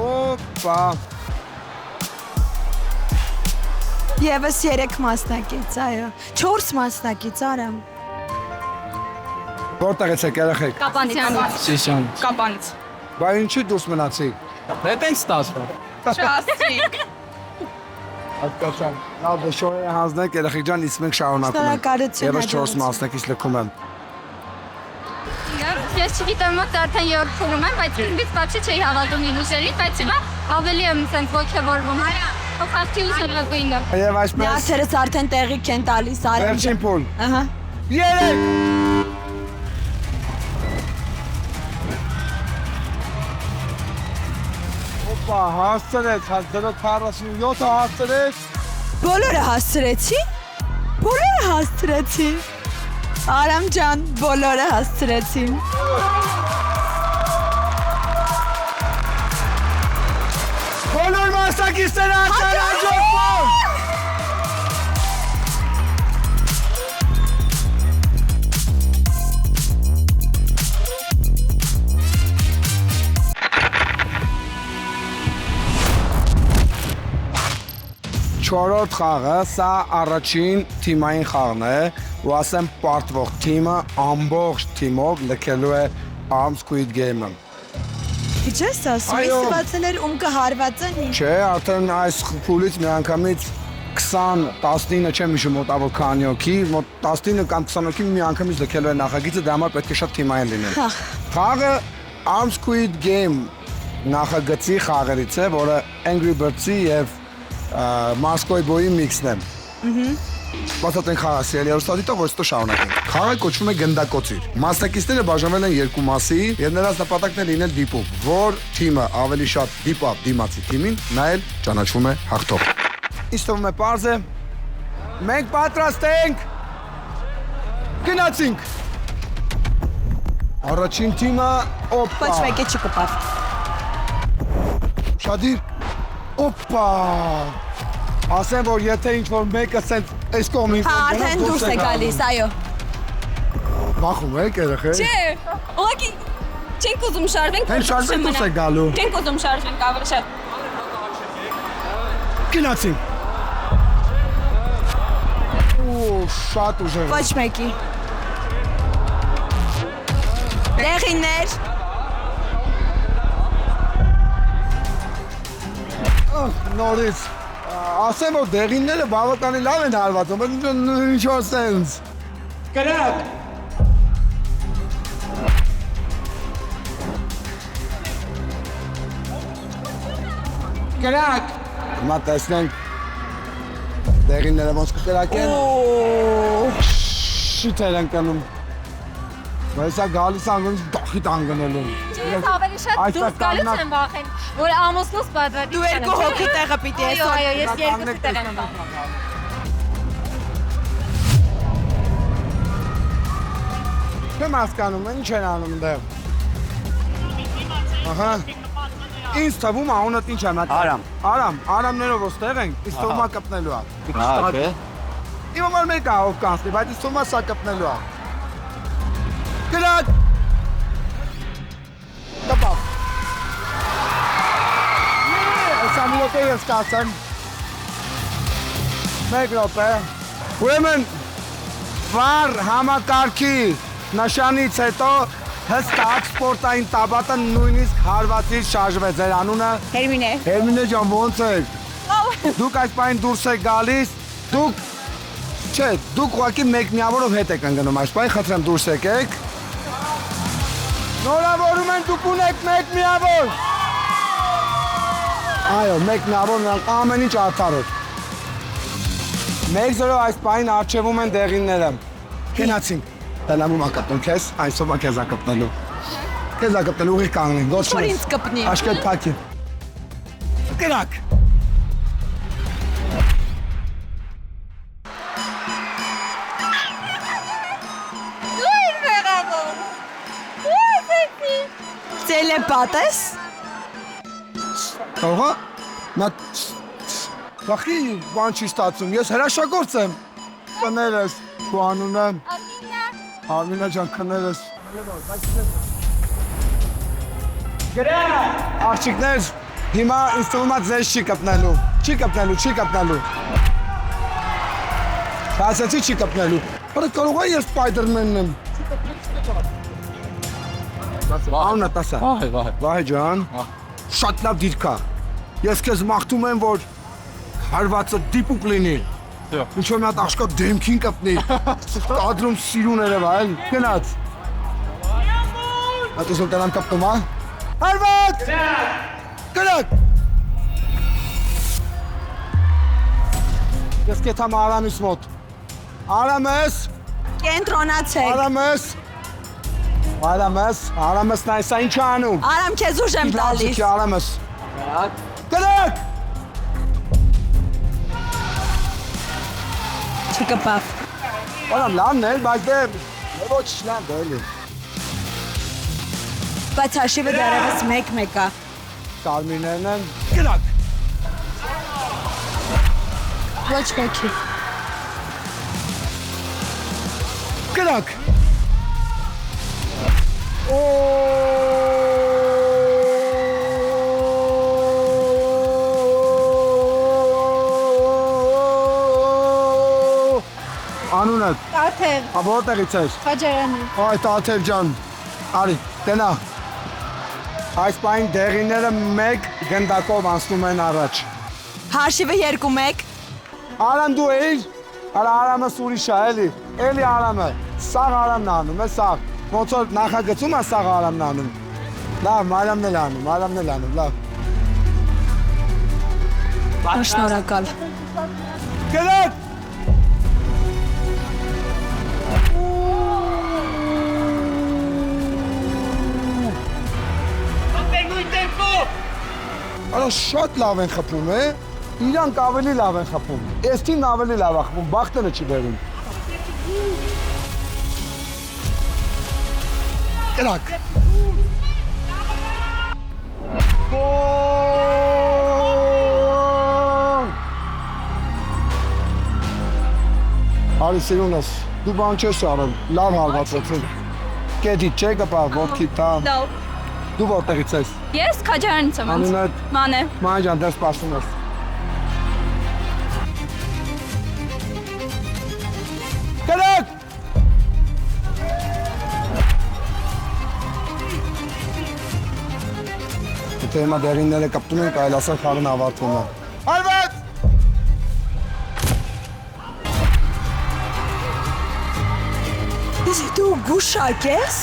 Օպա։ Եվս 3 մասնակից, այո։ 4 մասնակից, Արամ։ Որտեղից եք երեխեք։ Կապանից։ Սիսյանից։ Կապանից։ Բա ինչի դուրս մնացիք։ Դե տենց ստացվում։ Չասցիկ։ Հասկացան։ Լավ, դե շորերը հանձնեք երեխեք ջան, իսկ մենք շարունակում ենք։ Շնորհակալություն, Եվս 4 հաջողություն։ մասնակից լքում եմ։ Ես չգիտեմ ոնց արդեն երբ փուլում եմ, բայց ինձ բացի չէի հավատում իլուզերին, բայց հիմա ավելի եմ սենց ոգևորվում։ Խախտի ուսանողինը։ Եվ այսպես Նյարդերս արդեն տեղիք են տալիս արևը։ վերջին փուլ։ Ահա։ 3 Օպա, հասցրեց, դրոք 47-ը հասցրեց։ Բոլորը հասցրեցի։ Բոլորը հասցրեցի։ Արամ ջան, բոլորը հասցրեցին։ Բոլոր մասնակիցները ականաջոքով։ Չորրորդ խաղը, սա առաջին թիմային խաղն է, ու ասեմ պարտվող թիմը ամբողջ թիմով լքելու է Arm Squid Game-ը։ Ինչ ես ասում, Այո։ իսվածներ ում կհարվածեն ինչ։ Չէ, արդեն այս փուլից միանգամից 20-19 չեմ հիշում մոտավոր քանի հոգի, մոտ 19 կամ 20 հոգի միանգամից լքելու է նախագիծը, դա համար պետք է շատ թիմային լինել։ Խաղը Arm Squid Game նախագծի խաղերից է, որը Angry Birds-ի եւ Moscow Boy-ի միքսն է։ Բացատրենք խաղը սիրելի հեռուստադիտող, որ ստո շարունակենք։ Խաղը կոչվում է գնդակոծիր։ Մասնակիցները բաժանվել են երկու մասի եւ նրանց նպատակն է լինել դիպում, որ թիմը ավելի շատ դիպավ դիմացի թիմին, նա էլ ճանաչվում է հաղթող։ Ինչ թվում է պարզ է։ Մենք պատրաստ ենք։ Գնացինք։ Առաջին թիմը օպա։ Ոչ մեկը չկպավ։ Շադիր։ Օպա։ Ասեմ, որ եթե ինչ-որ մեկը սենց այս կողմին Հա, արդեն դուրս է գալիս, այո։ Բախում եք երեխեք։ Չէ, ուղղակի չենք ուզում շարժվենք։ Հենց շարժվենք դուրս է գալու։ Չենք ուզում շարժվենք ավելի շատ։ Գնացինք։ Ու շատ ուժեղ։ Ոչ մեկի։ Դեղիններ։ Նորից։ Ասեմ, որ դեղինները բավականին լավ են հարվածում, բայց ինչ-որ սենց։ Կրակ։ Կրակ։ Հիմա տեսնենք դեղինները ոնց կկրակեն։ Շիթեր են կնում։ Բայց սա գալիս անգնից դախիտ անգնելու։ Ես ավելի շատ դուրս գալուց եմ վախեն, որ ամուսնուս պատրատի։ Դու երկու հոգի տեղը պիտի ես։ Այո, ես երկու տեղ եմ վախեն։ Չեմ հասկանում, ինչ են անում դեղ։ Ահա։ Ինձ թվում անունդ ինչ է նա։ Արամ։ Արամներով ոստեղ ենք, ինձ թվում է կպնելու է։ Okay. Իմ համար մեկ է ով կանցնի, բայց ինձ թվում է սա կպնելու է։ Գրակ։ Տպավ։ Այս ամլոտը ես կացեմ։ Մեկ րոպե։ Ուրեմն վար համակարգի նշանից հետո հստակ սպորտային տաբատը նույնիսկ հարվածից շարժվեց։ Ձեր անունը։ Հերմինե։ Հերմինե ջան, ո՞նց եք։ Դուք այս պայն դուրս եք գալիս, դուք ուղղակի մեկ միավորով հետ եք ընկնում այս պայն, խնդրեմ դուրս եկեք։ Նորավորում են դուք ունեք մեկ միավոր։ Այո, մեկ միավոր նրանք ամեն ինչ արդարով։ 1-0 այս պայն արջևում են դեղինները։ Գնացինք։ Տելամում ակպնում քեզ, այսօր քեզ ակպնելու։ Քեզ ակպնելու ուղիղ կանգնին, գործ Որ չես։ ինձ կպնի։ Աշկետ փակի։ Կրակ։ Տելեպատ ես։ Ահա։ Նա Բախի բան չի ստացում, ես հրաշագործ եմ։ Կներես, քո անունը։ Արմինա ջան, կներես։ Գրակ։ Աղջիկներ, հիմա ինձ թվում է ձեզ չի կպնելու։ Չի կպնելու։ Ասացի չի կպնելու։ Բայց կարող է ես Սպայդերմենն եմ։ Անունը տասա։ Վահե ջան։ Շատ լավ դիրք է։ Ես քեզ մաղթում եմ, որ հարվածը դիպուկ լինի։ Ինչ-որ մի հատ աշկոտ դեմքին կպնի։ Կադրում սիրուն երևա, այլ գնաց։ Ատո սոլտանան կպնում, հա։ Հարված։ Կրակ։ Ես կեթամ Արամիս մոտ։ Արամս, Կենտրոնացեք։ Արամս նայսա ինչ անում։ Արամ քեզ ուժ եմ տալիս։ Արամս։ Կրակ։ Չկպավ։ Արամ լավն է, բայց դե ոչ լավ է։ Բայց հաշիվը դեռևս 1-1 է։ Կարմիրներն են։ Կրակ։ Ոչ ոքի։ Կրակ։ Անունը։ Տաթև, Որտեղից ես։ Խաչարանի։ Այ Տաթև ջան։ Արի, տենա։ Այս պայն դեղիները 1 գնդակով անցնում են առաջ։ Հաշիվը 2-1։ Արամ դու էիր։ Արա Արամը ուրիշ է, էլի Արամը։ Սաղ Արամն անում է, սաղ։ Ոնց որ նախագծում է սաղ Արամն անում։ Լավ, Մարամն էլ անում, լավ։ Շնորհակալ։ Գնաք։ Արա շատ լավ են խփում, իրանք ավելի լավ են խփում, ես թիմն ավելի լավ է խփում, բախտերը չի բերում։ Կրակ։ Արի սիրունս, դու բան չես արել, լավ հարվածեցին։ Կետի չէ կպա, ոտքի տամ։ Լավ։ Դու որտեղից ես։ Ես Խաչարանից եմ։ Անունդ։ Մանե։ Ման ջան, դες սպասում ես։ Կրակ։ Եթե հիմա դերինները կպտում ենք, այլ ասել խաղն ավարտվում է։ Արված։ Իսկ դու գուշակ ես։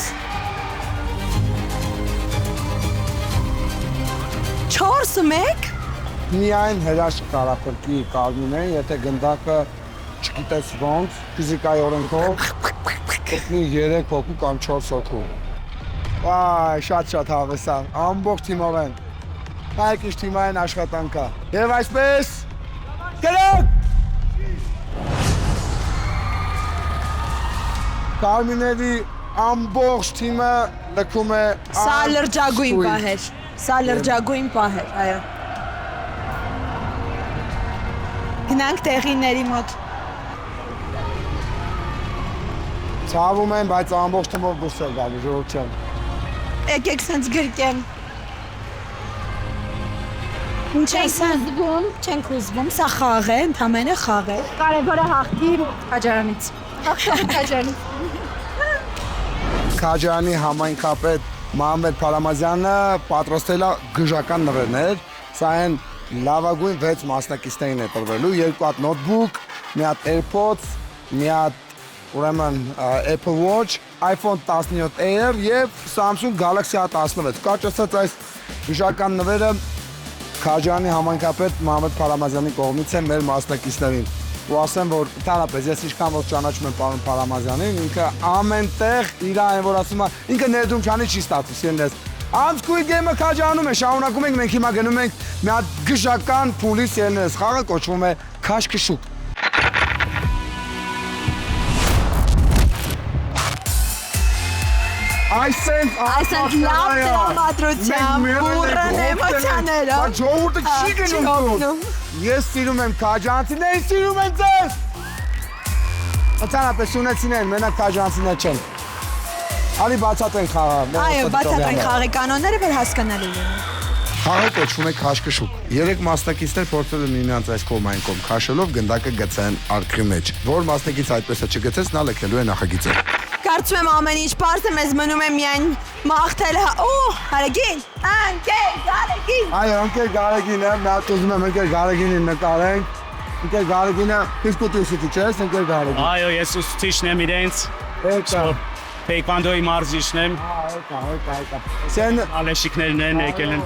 4-1։ Միայն հրաշք կարապրկի կարմին, եթե գնդակը չգիտես ոնց, ֆիզիկայի օրենքով, կտնի 3 հոգու կամ 4 հոգու։ Վայ, շատ հավես է, ամբողջ թիմով են։ Հայք իշ թիմային աշխատանք է։ Եվ այսպես, կրակ։ Կարմիների ամբողջ թիմը լքում է Սա լրջագույն պահ էր, այո։ Գնանք տեղիների մոտ։ Ցավում են, բայց ամբողջ թիմով դուրս է գալու, ժողովուրդ ջան։ Եկեք սենց գրկեմ։ Ինչ չենք ուզվում, սա խաղ է, ընդամենը խաղ է։ Կարևորը հաղթի Խաչարանից։ Խաչարանից։ Քաջարանի համայնքապետ Մահմեդ Փարամազյանը պատրաստել է գժական նվերներ, սա են լավագույն 6 մասնակիցներին է տրվելու, 2 հատ նոթբուք, մի հատ AirPods, մի հատ ուրեմն Apple Watch, iPhone 17 Air եւ Samsung Galaxy A16։ Կարճ ասած այս գժական նվերը Քաջարանի համայնքապետ Մահմեդ Փարամազյանի կողմից է մեր մասնակիցներին։ Ու ասեմ, որ ընդհանրապես ես ինչքան որ ճանաչում եմ պարոն Փարամազյանին, ինքը ամենտեղ իր այն որ ասում է, ինքը ներդրում չանի չի ստացվում, սիրելիներ։ Անցքույր գեյմը քաջանում է, շարունակում ենք, մենք հիմա գնում ենք մի հատ գժական փուլի սիրելիներս, խաղը կոչվում է քաշքշուկ։ Այսինքն լավ տրամադրությամբ, բուրըն էմոցիաներով։ Բայց ժողովուրդը չի գնում։ Ես սիրում եմ քաջանցիներին, սիրում եմ ձեզ։ Ընդհանրապես ունեցիներ, մենակ քաջանցիներ չեն։ Արի բացատրենք խաղը։ Այո, բացատրենք խաղի կանոնները, որ հասկանալի լինի։ Խաղը կոչվում է քաշքշուկ։ 3 մասնակիցներ փորձել են միմյանց այս կողմային կողմ քաշելով գնդակը գցեն արկղի մեջ։ Որ մասնակից այդպես է չգցեց, նա լքելու է նախագիծը։ Կարծում եմ ամեն ինչ պարզ է, մեզ մնում է միայն մաղթել, Հարեգին, ընկեր Գարեգին։ Այո, ընկեր Գարեգինը, նա ուզում եմ ընկեր Գարեգինին նկարենք։ Ընկեր Գարեգինը ֆիզկուլտուրիստի չէ, ընկեր Գարեգին։ Այո, ես ուսուցիչն եմ իրենց, Էկա։ տեյկվանդոյի մարզիչն եմ, Էկա։ Սեն ալեշիկներն են եկել են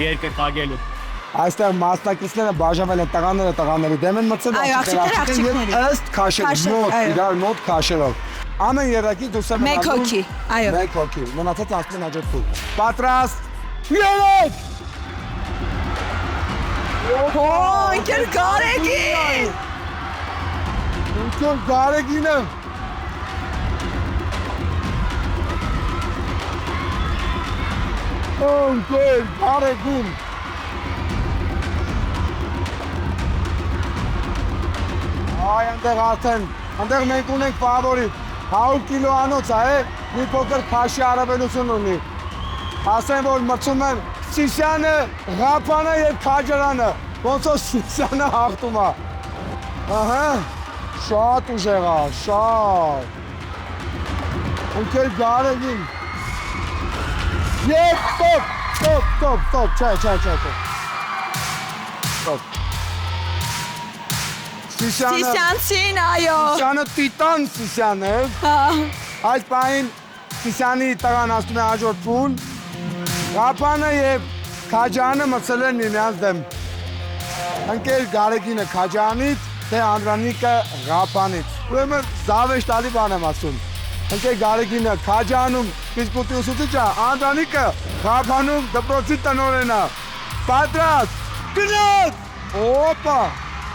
երկը կագելու։ Այստեղ մասնակիցները բաժանվել են տղաների դեմ են մտցել, Այո, աղջիկները եւ ըստ քաշերի մոտ, իրար մոտ քաշերով։ Ամեն երակի դուրս է Մեկ հոգի, այո։ Մեկ հոգի, մնացած ասում են հաջորդում։ Պատրաստ, ելեք։ Օ, ինքեր Գարեգին։ Ինքեր Գարեգինը։ Ինքեր Գարեգին։ Այ այնտեղ մենք ունենք ֆավորիտ, 100 կիլո անոց է, մի փոքր քաշի առավելություն ունի։ Ասեն, որ մրցում են Սիսյանը, Ղափանը և Քաջարանը, ոնց որ Սիսյանը հաղթում է։ Ահա, շատ ուժեղ է, շատ։ Ինքեր Գարեգին։ Եվ ստոպ, չէ։ Ստոպ։ Սիսյանցին, այո։ Սիսյանը տիտան Սիսյան է։ Այս պահին Սիսյանի տղան ասում է հաջորդ փուլ։ Ղափանը և Քաջարանը մտցել են միմյանց դեմ։ Ընկեր Գարեգինը Քաջարանից, թե Անդրանիկը Ղափանից։ Ուրեմն զավեշ տալի բան եմ ասում։ Ընկեր Գարեգինը Քաջարանում ֆիզկուլտուրի ուսուցիչ է, Անդրանիկը Ղափանում դպրոցի տնօրենը։ Պատրաստ, գնաց։ Օպա,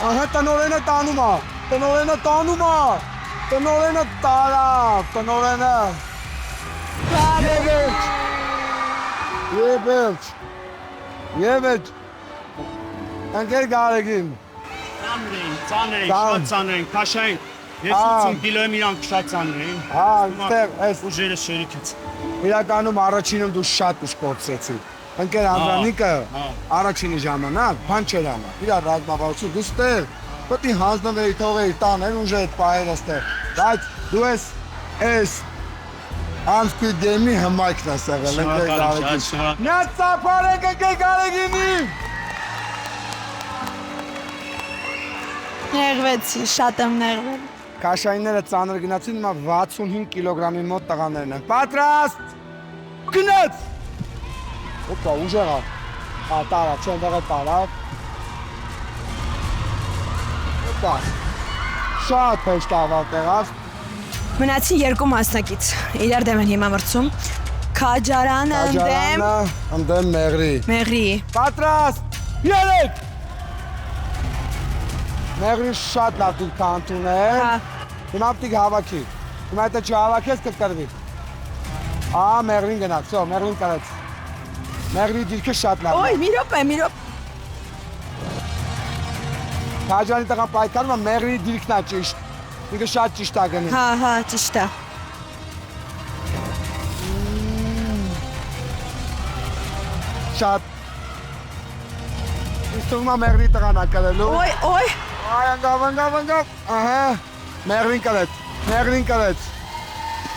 ահա տնօրենը տանում է։ Տնօրենը տարավ, տնօրենը։ Եվեջ, ընկեր Գարեգին։ Ծանրին, շատ ծանրին, քաշային, 50 կիլոյում իրանք շատ ծանրին։ Այստեղ այս ուժերը շերիքից։ իրականում առաջինում դու շատ ուժ կորցրեցի։ Ընկեր Անդրանիկը առաջինի ժամանակ բան չէր անում։ Իր ռազմավարություն դու ստեղ պետք է հանձնվեի, թողեի տանել ուժը այդ պահերը ստեղ։ Բայց դու ես Անսկույտ գեյմի հմայքն ես եղել, ընկեր Գարեգին։ Նա ծափարեք ընկեր Գարեգինին։ Նեղվեցի, շատ եմ նեղվել։ Քաշայինները ծանր գնացին, հիմա 65 կիլոգրամի մոտ տղաներն են։ Պատրաստ, գնաց։ Օպա, ուժեղ է։ Տարավ, չէ, ընդեղ է տարավ։ Օպա, շատ հեշտ ավարտ եղավ։ Մնացին երկու մասնակից, իրար դեմ են հիմա մրցում։ Քաջարանը ընդեմ Մեղրի։ Պատրաստ, ելեք։ Մեղրի շատ լավ դուք կանտուն է։ Հիմա պտիկ հավաքի։ Հիմա եթե չհավաքես կտրվի։ Մեղրին գնաց, մեղրին կարեց։ Մեղրի դիրքը շատ լավ։ Ոյ, մի րոպե։ Քաջարանի տղան պայքարում է, մեղրի դիրքն է ճիշտ։ Ինքը շատ ճիշտ է գնում։ Հա, ճիշտ է։ Շատ։ Իստում է մեղրի տղան է կրելու։ Ոյ։ Այ անգավ, ահա,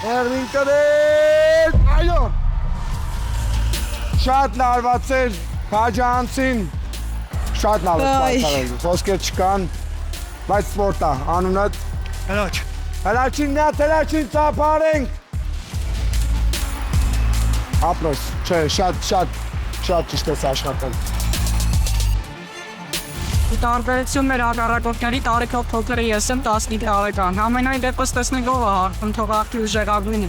մեղրին կրեց, այո, շատ լարված էր, Քաջարանցին, շատ լավ է պայքարել, խոսքեր չկան, բայց սպորտ է, անունդ, հրաչին ծափարենք, ապրոս, չէ, շատ ճիշտ ես աշխատել։ Տարբերություն մեր հակառակորդների տարիքով փոքր ես եմ 15 տարեկան։ Ամենայն դեպս տեսնենք ով է հաղթում, թող հաղթի ուժեղագույնը։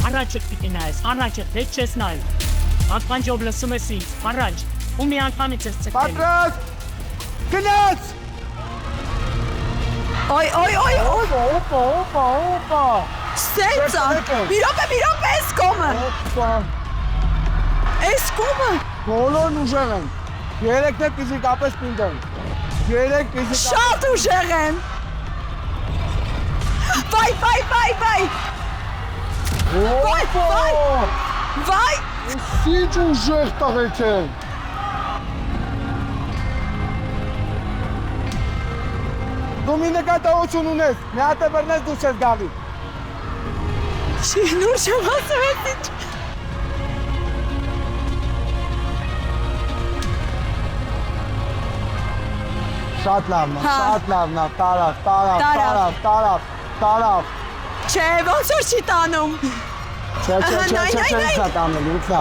Առաջ պիտի նայես, առաջ, հետ չես նայում։ Ատկանջով լսում ես ինձ, առաջ, ու մի անգամից ես ծկել։ Պատրաստ, գնաց։ Օպա։ Սենցա, մի րոպե, էս կոմը։ Բոլորն ուժեղ են, երեքն է պիզիկապես պինդ են, Շատ ուժեղ են։ Վայ։ Ինչ ուժեղ տղեկ են։ Դու մի նկատողություն ունես, մի հատ է բրնես դուս ես գալի։ Նուր չեմ ասում ես ինչ։ Շատ լավն է, տարավ։ Չէ, ոնց որ չի տանում։ Չէ, ինքա տանել, ինքա։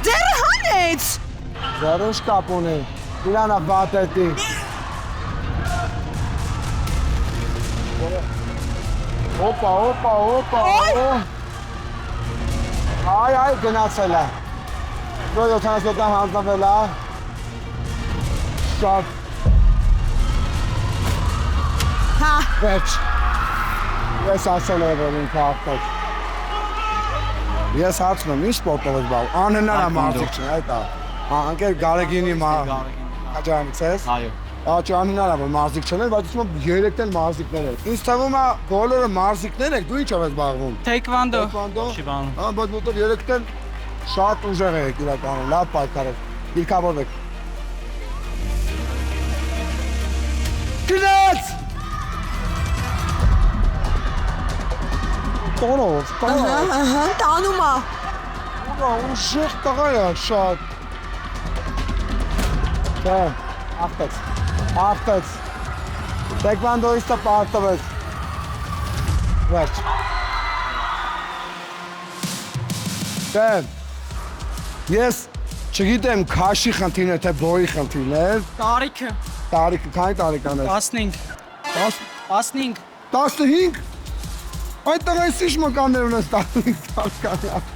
Ձերը հանեց։ Ձերը շկապ ունի, իրանա բատետի։ Օպա, Այ, գնացել է։ Դու 70 հանձնվել է։ Շատ։ Հա։ Վերջ։ Ես ասել եմ, որ ինքը աղթեց։ Ես հարցնում եմ, ինչ սպորտով ես բաղ։ Անհնար է մարդիկ չէ, այդ է։ Անկեր Գարեգինի աջանից ես։ Այո։ Աճ անհնար է, որ մարզիկ չներ, բայց ուսում եմ 3 էլ մարզիկներ են։ Ինձ թվում է բոլորը մարզիկներ եք, դու ինչով ես զբաղվում։ Թեյքվանդո։ Չի բանում։ Հա, բայց մոտով 3 էլ շատ ուժեղ եք իրականում, լավ պայքար եք։ Դիրքավորվեք։ Գնաց! Տոնով։ Ահա, տանում է։ Ուրա, ուժեղ տղա է շատ։ Չէ, աղթեց։ Թեքվանդոիստը պարտվեց։ Վերջ։ Չէ, ես չգիտեմ քաշի խնդիրն է, թե բոյի խնդիրն է։ Տարիքը Տարիքը, քանի տարեկան ես։ 15։ 15։ Այդ տղայից ինչ մկաններ ունես 15 տարեկան։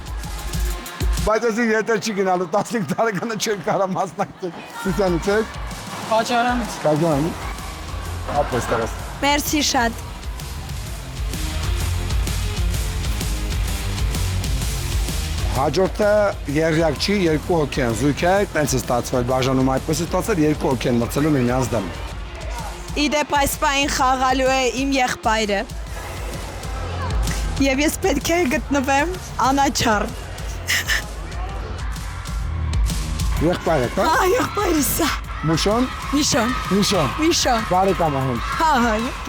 Բայց ես եթե չի գնալու 15 տարեկանը չեմ կարա մասնակցել։ Սիսյանից եք։ Քաջարանից։ Կազանի։ Ապրես տղաս։ Մերսի շատ։ Հաջորդը երյակ չի, 2 հոգի են զույգ է, տենց է ստացվել, բաժանում այդպես է ստացել, 2 հոգի են մրցելու միմյանց դեմ։ Իդեպ այս պահին խաղալու է իմ եղբայրը։ Եվ ես պետք է գտնվեմ անաչառ։ Եղբայր եք, հա։ Հա, եղբայրս է։ Մուշոն։ Միշոն։ Բարեկամ ահում։ Հա։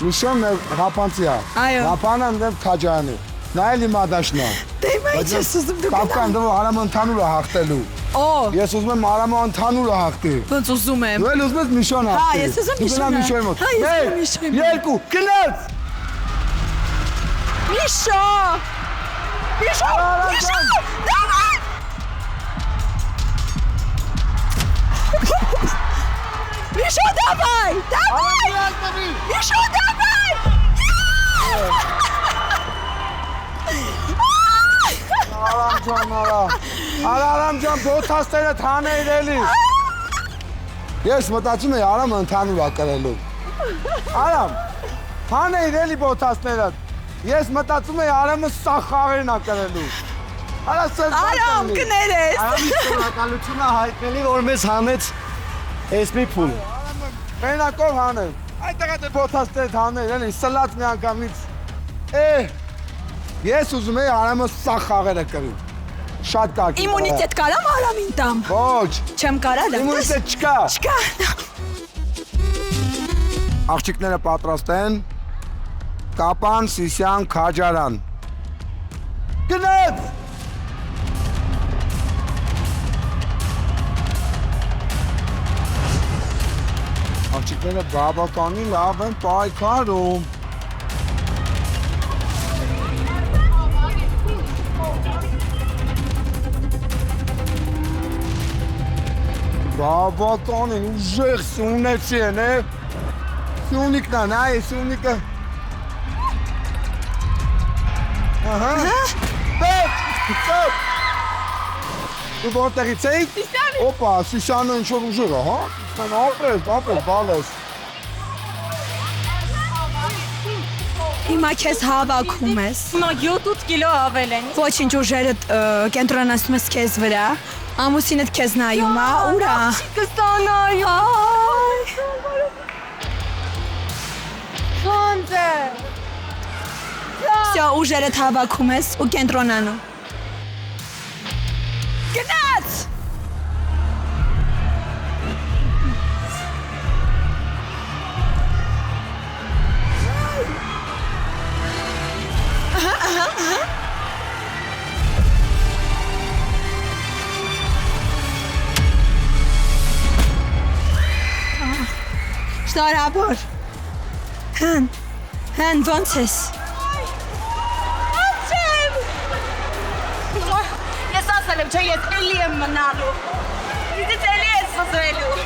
Մուշոնն է Ղափանցի է։ Այո։ Ղափանը ընդեմ Քաջարանի։ Նա էլ իմ ադաշնն է։ Դե ինչ ես ուզում դու Կապկան դու Արամը ընդհանուր է հաղթելու։ Օ, Ես ուզում եմ Արամը ընդհանուր է հաղթի։ ոնց ուզում եմ։ Դու էլ ուզում ես Միշոն հաղթի։ Հա, ես ուզում Միշոնը։ Միշոնի մոտ։ Հա, ես ուզում Միշոնի մոտ։ 2, գնաց։ Միշո, դավայ։ Միշո, դավայ։ Միշո, դավայ։ Արամ ջան, բոթաստերը թաներ էլի։ Ես մտածում եմ Արամը ընդհանուր է կրելու։ Արամ, թաներ էլի բոթաստները։ Ես մտածում եմ Արամը սա խաղերն է կրելու։ Արամ, կներես։ Արամի շնորհակալությունը հայտնելի, որ մեզ հանեց SP փուլ։ Մենակով հանել։ Այդտեղ է բոթաստերը թաներ էլի, սլած մի անգամից։ Ես ուզում եմ Արամը սա խաղերը կրի։ Շատ կարգ։ Իմունիտետ կարամ Արամին տամ։ Ոչ։ Չեմ կարա դա։ Իմունիտետ չկա։ Չկա։ Աղջիկները պատրաստ են։ Կապան, Սիսյան, Քաջարան։ Գնաց։ Աղջիկները բավականին լավ են պայքարում։ Բավականին ուժեղ Սյունեցի են, Սյունիկն է, նայ, Սյունիկը։ Ահա։ Ստոպ։ Դու որտեղից էի։ Սիսյանից։ Օպա, Սիսյանը ինչ-որ ուժեղ է, հա։ Ապրես, բալես։ Հիմա քեզ հավաքում ես։ Հիմա 7-8 կիլո ավել են։ Ոչինչ ուժերդ կենտրոնացնում ես քեզ վրա։ Ամուսինդ քեզ նայում է, ուրա։ Կստանայ։ Ոնց է։ Всё, ուժերդ հավաքում ես ու կենտրոնանում։ Գնաց։ Շնորհավոր։ Հն, ոնց ես։ եմ, չէ, ես էլի եմ մնալու։ Իզից էլի ես խզվելու։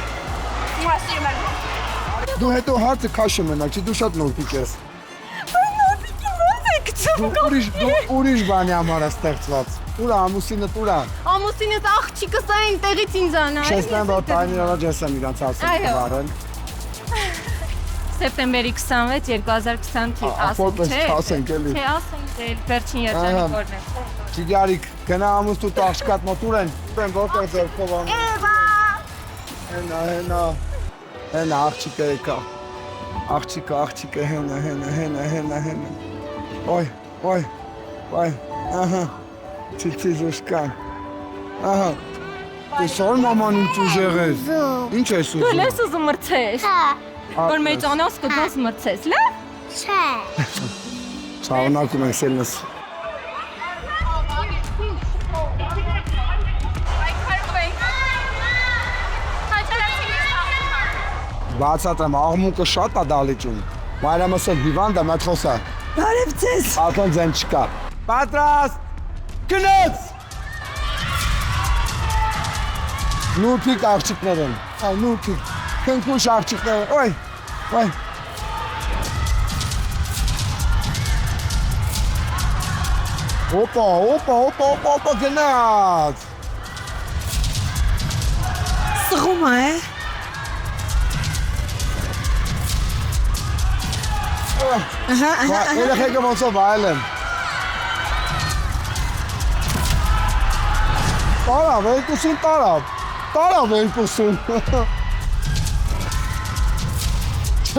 Մասի մեն։ Դու հետո հարցը քաշը մնալ, չի դու շատ նորպիկ ես։ Նորպիկի ո՞ց է գցում Ուրիշ բանի համար է ստեղծված։ Ուրա ամուսինը տուրա։ Ամուսինս աղջիկս այն տեղից ինձանա։ Չեսնեմ, որ տարին առաջ ես եմ իրանց ասում կվարել։ Սեպտեմբերի 26 2020 Որպես ասենք էլի։ Չէ, ասենք էլ վերջին երջանիկորն է։ Չիգարիկ, գնա ամուստ ու տաղշկատ մոտ ուրեն որտեղ ձերքով անում։ Հենա, աղջիկը եկա։ Աղջիկը, հենա։ Ոյ, ահա, ծիծի զոշկան, ահա, տեսար մաման ինչ ուժեղ ես, ինչ ես ուզում։ Դու լես ուզում մրցես, որ մեծանաս կդաս մրցես, լավ։ Չէ։ Շարունակում ենք սելնս։ Բացատրեմ, աղմուկը շատ է դալիճում։ Մայրամս էլ հիվանդ է, մետրոս է։ Բարև ձեզ։ Ատոն ձեն չկա։ Պատրաստ, գնեց։ Նուրպիկ աղջիկներ են, նուրպիկ, քնքուշ աղջիկներ են, ոյ։ Օպա, գնաց։ Սղում է։ Երեխեքը ոնց է վայել են։ Տարավ, երկուսին տարավ երկուսին։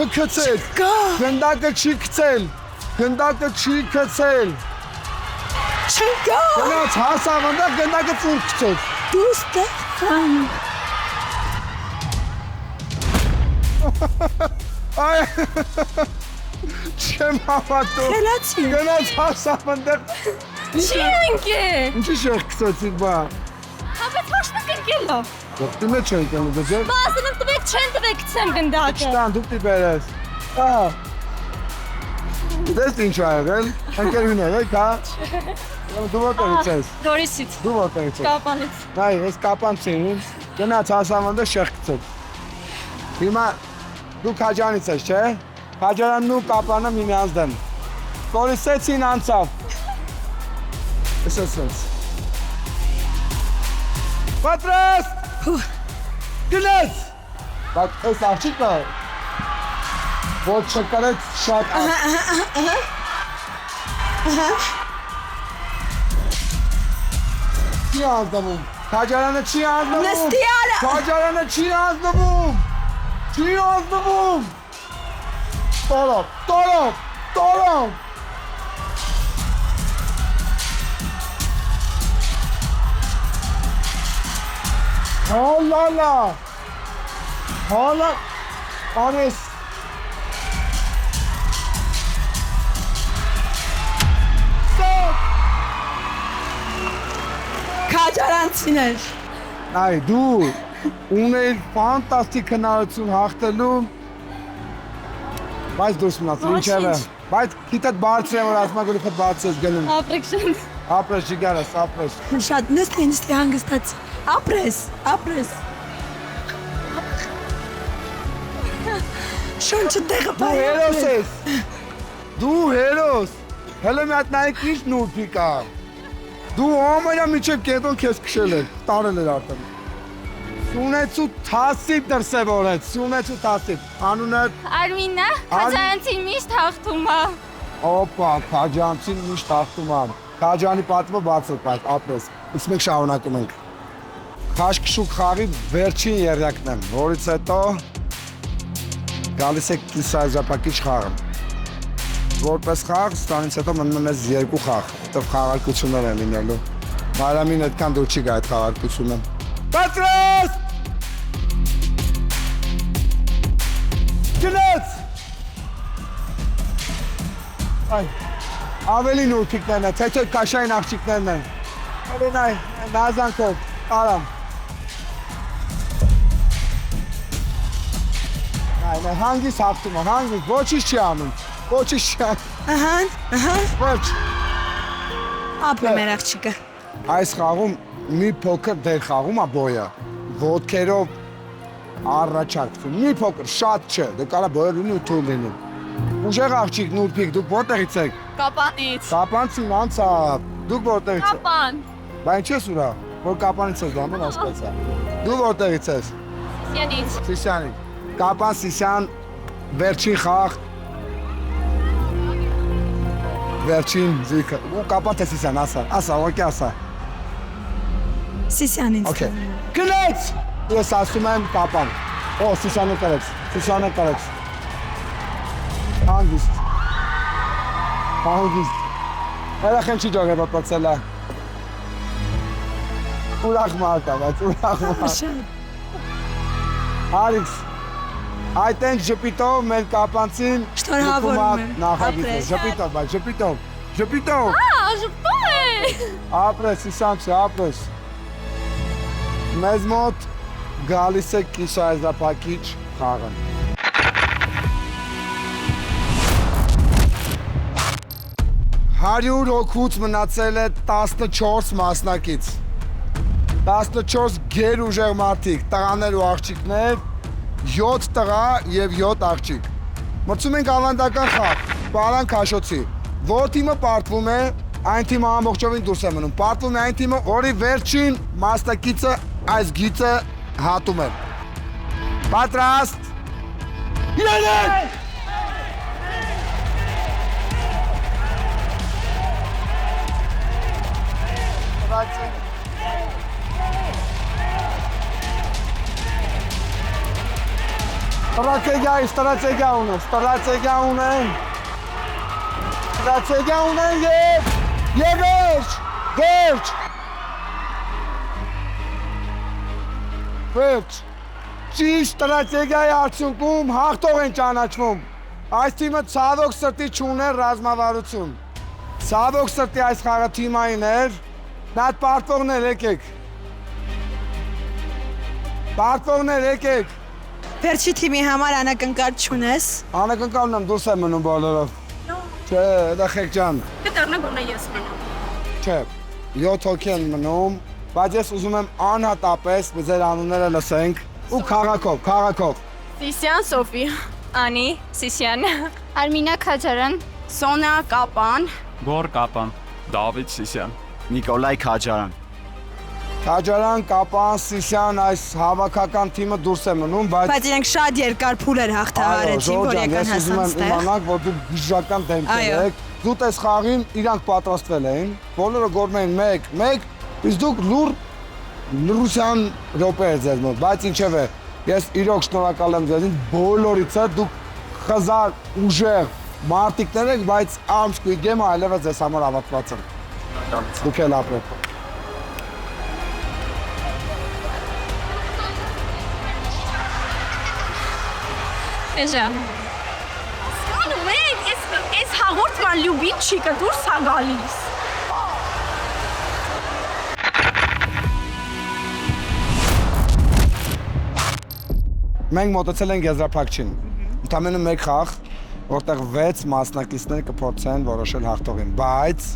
Չքցել, գնդակը չի քցել, Չկա։ Գնաց հասավ ընդեղ գնդակը ծուր քցեց։ Դու Ստեփան։ Այ, չեմ հավատում։ Խելացի։ Գնաց հասավ ընդեղ։ Չի ընկե։ Ինչի շեղ քցեցիք բա։ Հապետ հաշտը կնկելով։ Դու մեջ չեն կնում դեզ։ Բասն տվեք չեն տվեք ցեմ գնդակը։ Չտան դու դիբերես։ Ահա։ Դες ինչ ա եղել։ Ընկերուներ եք, հա։ Դու որտեղից ես։ Դորիսից։ Դու որտեղից ես։ Կապանից։ Այ, ես կապանցին։ Գնաց հասավանդը շեղքցեց։ Հիմա դու քաջանից ես, չէ՞։ Քաջարանն ու կապանը միմյանց դեմ։ Կորիսեցին անցավ։ Էսես։ Պատրաստ։ Գնաց։ Բայց այս աղջիկը ոչ չկարեց շատ Չի ազնվում, քաջարանը չի ազնվում, Նստիարը։ քաջարանը չի ազնվում, Տորով, Հալա, անես, Քաջարանցիներ։ Այ դու ուներ ֆանտաստիկ հնարություն հաղթելու, բայց դուրս մնաց, ինչևէ, բայց քիթդ բարձր է, որ ասմա գլուխդ բարձր ես գնում, Ապրեք շանց։ ապրես ժիգարս, ապրես, Շատ նստի հանգստած։ Ապրես։ Շունչը տեղը դու հերոս ես, հելը մի հատ նայեք ինչ նուրպիկ ա, դու ամենա միջև կետոն կեզ կշել էր, տարել էր արդեն, Սունեցու թասիպ դրսևորեց, անունը Արմինա, քաջանցին միշտ հաղթում է։ Օպա, քաջանցին միշտ հաղթում ան, քաջանի պատվը բացել պայտ, ապրես, իսկ մենք շարունակում ենք, քաշքշուկ խաղի վերջին երյակն եմ, որից հետո գալիս է կիսաժապակիչ խաղը, որպես խաղ, ստանից հետո մնում ես երկու խաղ, հետով խաղարկություններ են լինելու, Մարամին հետքան դուր չի գա այդ խաղարկությունը, Պատրաստ! Գնաց! Այ, ավելի նուրպիկներն են, թե կաշային աղջիկներն են, Ալին այ, նազանքով, արամ, Այ, հանգիս հաղթում է, հանգիս, ոչիշ չի անում, Ահա։ ոչ, Ապրե մեր աղջիկը։ այս խաղում մի փոքր դեր խաղում է բոյը, ոտքերով առաջարկվում, մի փոքր, շատ չէ, դե կարա բոյը լինի ու թույլ լինի։ Ուժեղ աղջիկ, նուրբիկ, դուք որտեղից եք։ Կապանից։ Կապանցին անցավ, դուք որտեղից եք։ Կապան։ Բա ինչ ես ուրա, որ կապանից ես դամեն ասկացա։ Դու որտեղից ես։ Սյանից։ Սիսյանի։ Կապան Սիսյան, վերջին խաղ։ Վերջին զույգը։ Ու կապան թե Սիսյան, ասա, ոքի ասա։ Սիսյանին։ Okay։ Գնեց։ Ես ասում եմ կապան։ Օ, Սիսյանը կրեց։ Հանգիստ։ Երախեն չի ջոգ է բապացել է։ Ուրախ մարդ է, բայց ուրախ մարդ։ Արիքս, այդ են ժպիտով մեր կապանցին Շնորհավորում եմ։ նախագիծը, ժպիտով, բայց ժպիտով։ Աժպտում է։ Ապրես, Սիսանցի, ապրես։ Մեզ մոտ գալիս է կիսայզապակիչ խաղը։ Հարյուր հոգուց մնացել է 14 մասնակից, 14 գեր ուժեղ մարդիկ, տղաներ ու աղջիկներ, 7 տղա և 7 աղջիկ։ Մրցում ենք ավանդական խաղ, պարան քաշոցի, որ թիմը պարտվում է, այն թիմը ամբողջովին դուրս է մնում, պարտվում է այն թիմը, որի վերջին մասնակիցը այս գիծը հատում է։ Պատրաստ, ելեք! Ստրատեգիա ունեն և վերջ, ճիշտ ստրատեգիայի արդյունքում հաղթող են ճանաչվում, այս թիմը ցավոք սրտի չուներ ռազմավարություն, ցավոք սրտի այս խաղը թիմային էր, նատ պարտվողներ եկեք, Վերջի թիմի համար անակնկալ չունես։ Անակնկալն եմ դուրս եմ մնում բոլորով։ Չէ, դա խեք ջան։ Կտառնա գոնե ես մնում։ Չէ, 7 հոգի են մնում, բայց ես ուզում եմ անհատապես ձեր անունները լսենք ու քաղաքով։ Սիսյան Սոֆի, Անի Սիսյան, Արմինա Քաջարյան, Սոնա Կապան, Գոր Կապան, Դավիթ Սիսյան, Նիկոլայ Քաջարյան։ Քաջարյան, Կապան, Սիսյան այս հավաքական թիմը դուրս է մնում, Բայց իրենք շատ երկար փուլեր հաղթահարեցին, որ եկան հասան ստեղ։ Ես ուզում եմ իմանալ, որ դուք բժշկական դեմքեր եք, դուք այս խաղին իրանք պատրաստվել էին, բոլորը գորում էին 1-1, իսկ դուք լրության րոպե է ձեզ մոտ, բայց ինչևէ, ես իրոք շնորհակալ եմ ձեզին, բոլորիցը դուք խզար ուժեղ մարտիկներ եք, բայց Armsquid Game-ը այլևս ձեզ համար ավարտված է։ Դուք էլ ապրեք։ Էժա։ Սկանում ես հաղորդման լյուբիտ չիկը դուրս է գալիս։ Մենք մոտեցել ենք եզրափակչին, ընդամենը մեկ խաղ, որտեղ 6 մասնակիցներ կփորձեն որոշել հաղթողին, բայց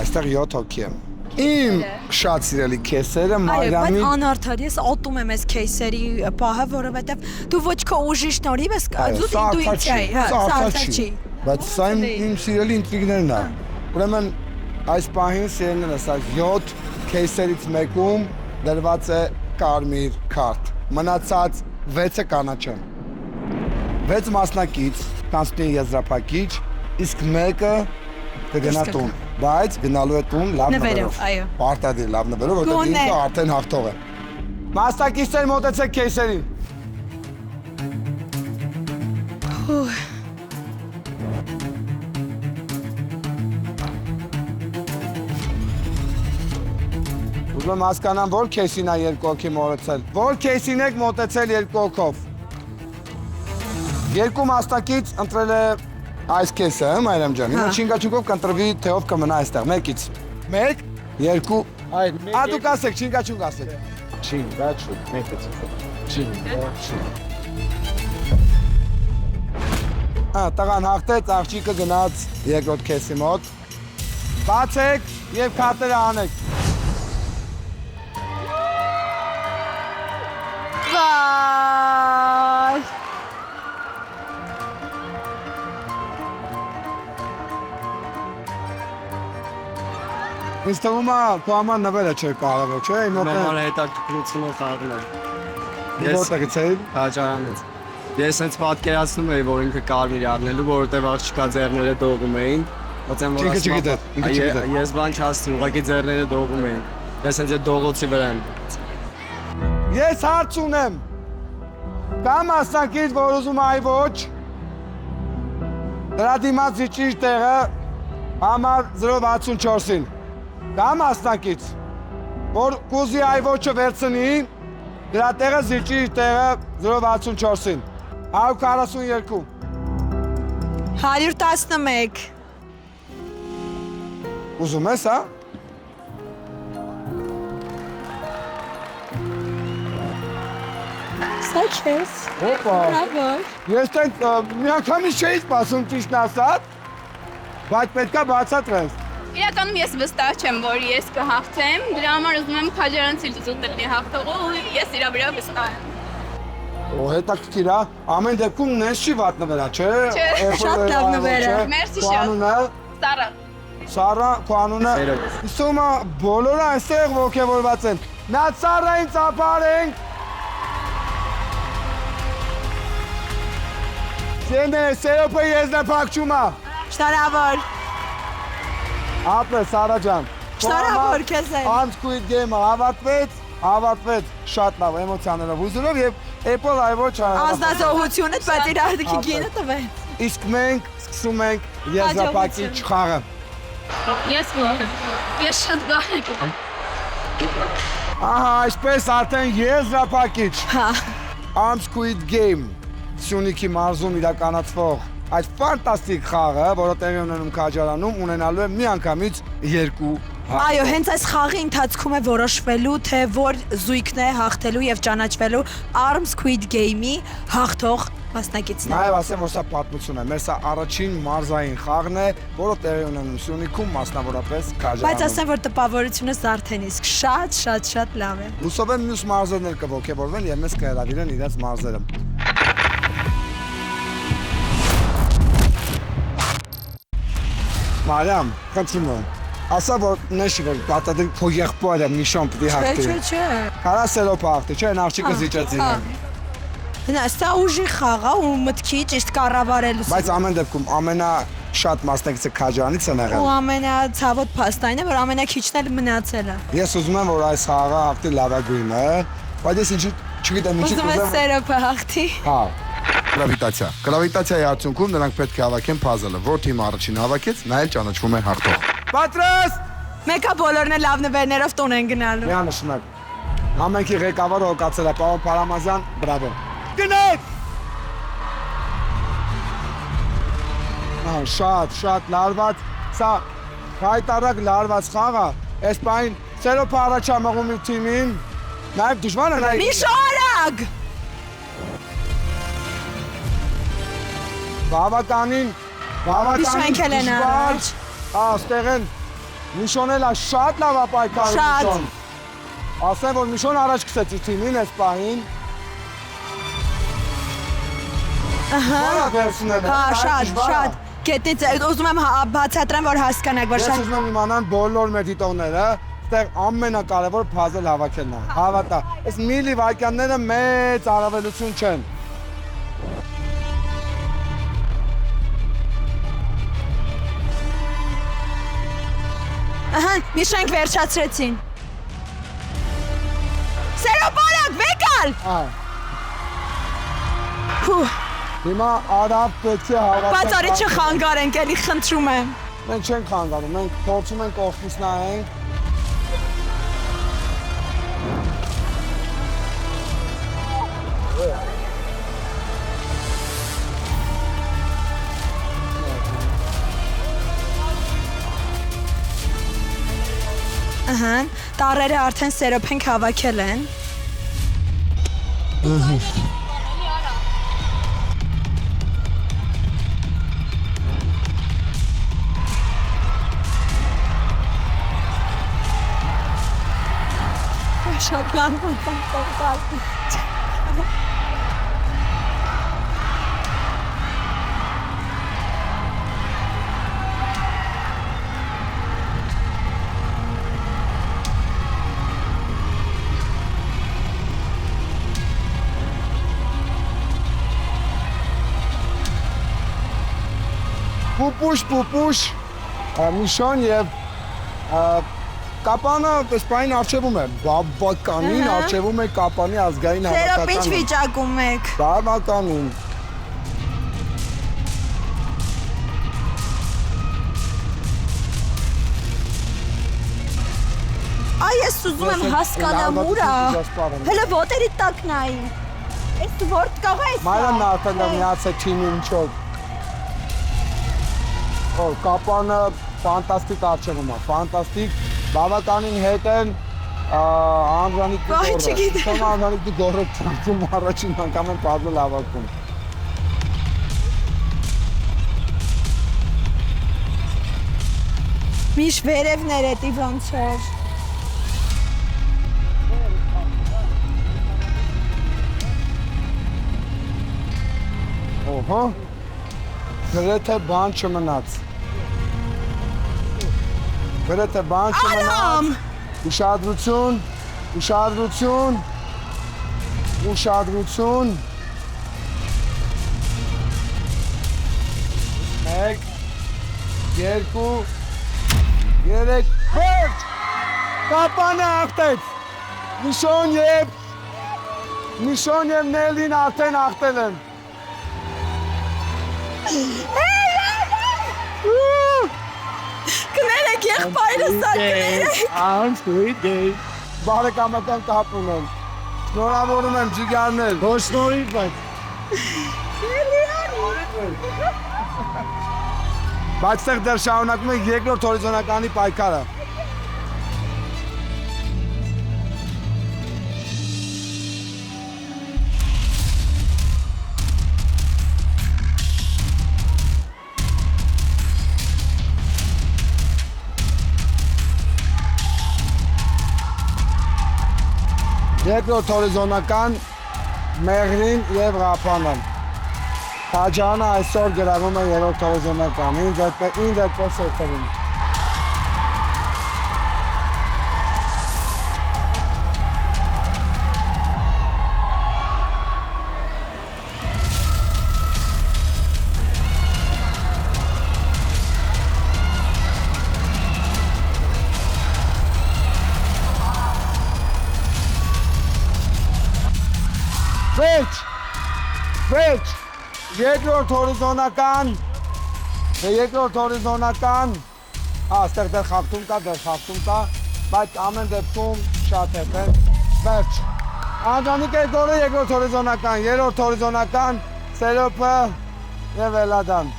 այստեղ 7 հոգի է։ Իմ շատ սիրելի քեսերը Բայց Մարիամի անարդար, ես ատում եմ այս քեյսերի պահը, որովհետև դու ոչ քո ուժի շնորհիվ ես, դու ինտուիցիա ես, սա արդար չի։ Բայց սա իմ սիրելի ինտրիգներն է։ Ուրեմն այս պահին սիրելիներս, այս 7 քեյսերից մեկում դրված է կարմիր քարտ։ Մնացած 6-ը կանաչ են։ 6 մասնակից կանցնի եզրափակիչ, իսկ մեկը կգնա տուն, բայց գնալու է տուն լավ նվերով։ Պարտադիր լավ նվերով, որտեղ ինքը արդեն հաղթող է։ Մասնակիցներ մոտեցեք քեյսերին։ Ուզում եմ հասկանամ, որ քեյսին է 2 հոգի մոտեցել։ Որ քեյսին եք մոտեցել 2 հոգով։ 2 մասնակից ընտրել է այս քեյսը, Մարիամ ջան։ Հիմա չինգաչուկով կընտրվի, թեով կմնա այստեղ։ Մեկից։ 1, 2, դուք ասեք, չինգաչուկ ասեք։ Չինգաչուկ, մեկից։ Չինգաչուկ։ Տղան հաղթեց, աղջիկը գնաց երկրորդ քեյսի մոտ։ Բացեք եւ քարտերը անեք։ Վայ։ Ինձ թվում է քո համար նվերը չէր կարևոր, չէ՞։ Մենալ հետաքրքրությունը խաղն է։ Որտեղից էի։ Հաջարանից։ Ես հենց պատկերացնում էի, որ ինքը կարմիր առնելու, որովհետև աղջկա ձեռները դողում էին։ Ոտեմ որ ես բան չասցի, ուղղակի ձեռները դողում էին։ Ես հենց այդ դողոցի վրա եմ։ Ես հարց ունեմ։ Կա մասնակից, որ ուզում այ ոչ։ Դրա դիմաց իջի տեղը համար 064-ին։ Կա մասնակից, որ կուզի այ ոչը վերցնի, դրա տեղը զիջի տեղը 064-ին։ 142։ 111։ Ուզում ես, հա։ Սա չես։ Հոպա։ Բրավո։ Ես տենք միանգամից չէի սպասում ճիշտ ասած, բայց պետքա բացատրես։ Իրականում ես վստահ չեմ, որ ես կհաղթեմ, դրա համար ուզում եմ քաջարանցի լուծուտի հաղթողը ու ես իրա վրա վստահ եմ։ Օ, հետաքրքիր է, ամեն դեպքում նես չի վատ նվերա, չէ։ Չէ, շատ լավ նվեր է։ Մերսի Քո շատ։ անունը։ Սարա։ Սարա, քո անունը։ Իսում է բոլորը այստեղ ողջավորված են։ Նա Սարային ծափարենք։ Սենե, սերոպը եզնապակչում է։ Շնորհավոր։ Ապրե, Սարա ջան։ Շնորհավոր քեզ եմ։ Unsquid Game-ը ավարտվեց, շատ լավ էմոցիաներով հուզելով եւ Apple iWatch Ազնազողությունը, բայց իր արդյունքի գինը տվեց։ Իսկ մենք սկսում ենք եզրափակիչ խաղը։ Ես շատ գահ եմ։ Ահա, այսպես արդեն եզրափակիչ։ Հա։ Unsquid Game Սյունիքի մարզում իրականացվող այդ ֆանտաստիկ խաղը, որը տեղի ունենում Քաջարանում, ունենալու է միանգամից 2 Այո, հենց այս խաղի ընթացքում է որոշվելու, թե որ զույգն է հաղթելու եւ ճանաչվելու Unsquid Game-ի հաղթող մասնակիցները։ Նաև ասեմ, որ սա պատմություն է, մեր սա առաջին մարզային խաղն է, որը տեղի ունենում Սյունիքում, մասնավորապես Քաջարանում։ Բայց ասեմ, որ տպավորությունս արդեն իսկ շատ լավ է։ Հուսով եմ մյուս մարզերներ կողքեվորվեն եւ մեզ կհրավիրեն իրենց մարզերը։ Մարիամ, խնդրում եմ, ասա, որ նշի, որ պատադրի քո եղբորը Միշոն պիտի հաղթի։ Չէ։ Կարա սերոպը հաղթի, չէ, նախճիկը զիջեցին։ Նա սա ուժի խաղ է ու մտքի ճիշտ կառավարելու։ Բայց ամեն դեպքում ամենաշատ մասնակիցը Քաջարանից են Ու եղել։ ամենացավոտ փաստային է, որ ամենակիչն էլ մնացել է։ Ես ուզում եմ, որ այս խաղը հաղթի լավագույնը, բայց ես ինչի չգիտեմ, ինչի Ուզում ես սերոպը հաղթի։ Հա։ Գրավիտացիա։ Գրավիտացիայի արդյունքում նրանք պետք է հավաքեն puzzle-ը, որ թիմը առաջին հավաքեց, նա էլ ճանաչվում է հաղթող։ Պատրաստ։ Մեկը բոլորն է լավ նվերներով տուն են գնալու։ Միանշանակ։ Համենքի ղեկավարը հոգացել է պարոն Փարամազյան, բրավո։ Գնաց։ Շատ լարված, սա հայտարարակ լարված խաղ է։ Այս պահին սերոպը առաջ է մղում իր թիմին։ Նաև դժվար է նայ։ Միշորակ։ Բավականին Միշոնքել են առաջ։ Աստեղ են Միշոնելա շատ լավ ապայքարում Միշոն։ Ասեմ, որ Միշոն առաջ կսեց իր թիմին այս պահին։ Հա, շատ։ Գետնից ուզում եմ բացատրեմ, որ հասկանաք, որ Ես շատ։ ուզում եմ իմանան բոլոր մեր դիտողները, այստեղ ամենակարևոր puzzle հավաքելն է։ Հավատա։ Այս միլի վայրկյանները մեծ առավելություն չեն։ Ահա, Միշոնք վերջացրեցին։ Սերոպարակ, վեկալ։ Հիմա արավ պետք է հավատալ։ Բայց արի չխանգարենք, էլի խնդրում եմ։ Մենք չենք խանգարում, մենք փորձում ենք կողքից նայենք։ Ահա, տարերը արդեն սերոփենք հավաքել են։ Շատ լավ։ Պուպուշ, Միշոն եւ Կապանը սպայն արժևում է, բավականին արժևում է Կապանի ազգային Սերոպ ինչ հավաքականը։ վիճակում եք։ Բավականին։ Այ ես ուզում եմ հասկանամ ուրա։ Հələ ոտերի տակ նայի։ Այս որտ կաղա է։ Մայրան արդեն միացե թիմի ինչով։ Կապանը ֆանտաստիկ արժևում է, ֆանտաստիկ, բավականին հետ են Անժանիկի գորը։ Չեմ Անժանիկի գորը ծաղծում առաջին անգամ են պազլ հավաքում։ Միշ վերևներ էտի ոնց էր։ Օհո, գրեթե բան չմնաց։ Գրեթե բան չմնաց։ Ուշադրություն։ 1 2 3 Վերջ! Կապանը աղտեց։ Միշոն եւ Նելին արդեն աղտել են։ Կներեք եղբայրը սա կներեք։ Բարեկամական կապ ունեմ։ Շնորհավորում եմ ջիգարներ։ Ոչ շնորհիվ բայց։ Բայց ստեղ դեռ շարունակում ենք երկրորդ հորիզոնականի պայքարը։ Երկրորդ հորիզոնական Մեղրին եւ Ղափանը։ Քաջանը այսօր գրավում է երրորդ հորիզոնական։ Ինձ այդպես է թվում։ Վերջ, երկրորդ հորիզոնական, ստեղ դեռ խաղթում կա, բայց ամեն դեպքում շատ է, վերջ, Անջանիկ է գորը երկրորդ հորիզոնական, երրորդ հորիզոնական, Սերոպը և Էլադան։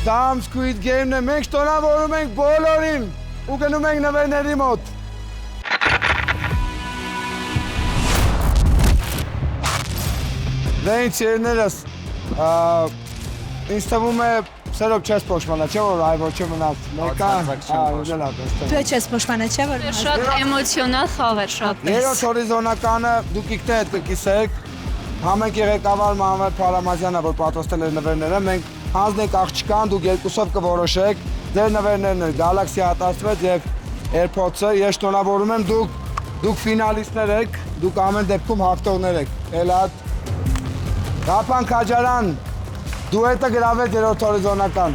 Դամ Squid Game-ն է, մենք շնորհավորում ենք բոլորին ու գնում ենք նվերների մոտ։ Դե ինձ երներս, ինձ թվում է Սերոպ չես պոշմանա, չէ որ այ ոչ մնաց, մեկա, Դու չես պոշմանա, չէ որ։ Շատ էմոցիոնալ խաղ էր, շատ։ Երրորդ հորիզոնականը դուք իգնե հետ կկիսեք, համենք եղեկավար Մահմեդ Փարամազյանը, որ պատրաստել էր նվերները, մենք հանձնենք աղջկան, դուք երկուսով կորոշեք, ձեր նվերներն են Galaxy A16 և AirPods-ը, ես շնորհավորում եմ դուք ֆինալիստներ եք, դուք ամեն դեպքում հաղթողներ եք, Էլադ, Ղափան Քաջարյան, դուետը գրավեց երրորդ հորիզոնական,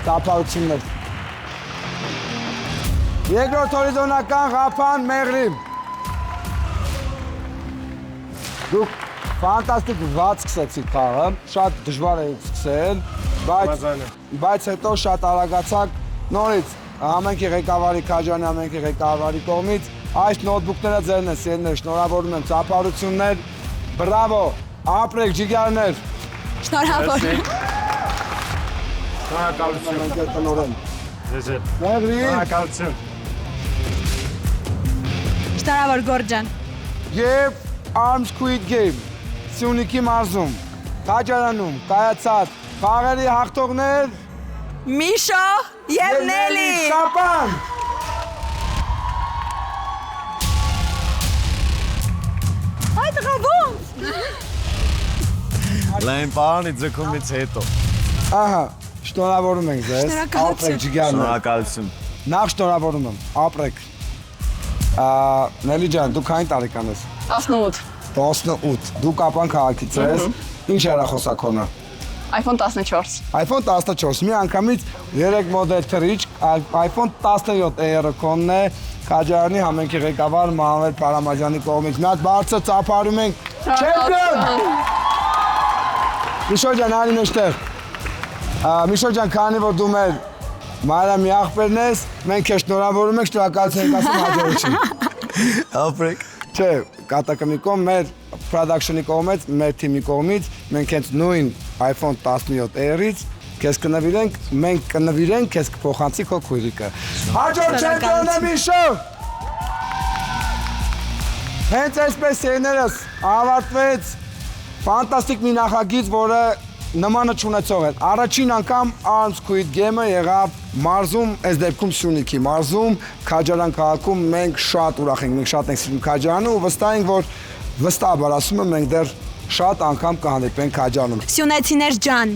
տափարություններ։ Երկրորդ հորիզոնական Ղափան Մեղրիմ։ Դուք ֆանտաստիկ վատ սկսեցիք խաղը, շատ դժվար էիք սկսել, բայց հետո շատ արագացաք նորից, ամենքի ղեկավարի Քաջարյանի, ամենքի ղեկավարի կողմից, այս նոթբուքները ձերն են, սիրելիներ, շնորհավորում եմ, ծափարություններ, բրավո, ապրեք ջիգարներ։ Շնորհավոր։ Մեղրիմ։ Շնորհավոր Գորջան։ Եվ Arms Squid Game, Սյունիքի մարզում, Քաջարյանում կայացած խաղերի հաղթողներ Միշո և Նելի։ Կապան։ Այդ Լայն պարանի ձգումից հետո։ Ահա, շնորհավորում ենք ձեզ։ Ապրեք ջիգարներ։ Շնորհակալություն։ Նախ շնորհավորում եմ, ապրեք։ Նելի ջան, դու քանի տարեկան ես։ 18 18։ Դու Կապան քաղաքից ես։ Ինչ հեռախոսակոնը։ iPhone 14 iPhone 14, մի անգամից 3 մոդել թրիչ, iPhone 17 Air կոնն է, Քաջարանի համենքի ղեկավար Մահմեդ Փարամաջյանի կողմից։ Մի հատ բարձր ծափարում ենք։ Չեմպիոն։ Միշո ջան, արի մեջտեղ։ Միշո ջան, քանի որ դու մեր Մարիամի աղբերն ես, մենք քեզ շնորհավորում ենք, շնորհակալություն ենք ասում հաջողություն։ Ապրեք։ Չէ, կատակամի կողմ, մեր production-ի կողմից, մեր թիմի կողմից, մենք հենց նույն iPhone 17 Air-ից քեզ կնվիրենք, մենք կնվիրենք, քեզ կփոխանցի քո քույրիկը։ Հաջորդ չեմպիոնը Միշո։ Հենց այսպես երներս ավարտվեց ֆանտաստիկ մի նախագիծ, որը նմանը չունեցող էր։ Առաջին անգամ Arms Squid Game-ը եղավ մարզում, այս դեպքում Սյունիքի մարզում, Քաջարան քաղաքում մենք շատ ուրախ ենք, մենք շատ ենք սիրում Քաջարանը ու վստահ ենք, որ վստահաբար ասում եմ, մենք դեռ շատ անգամ կհանդիպենք Քաջարանում։ Սյունեցիներ ջան,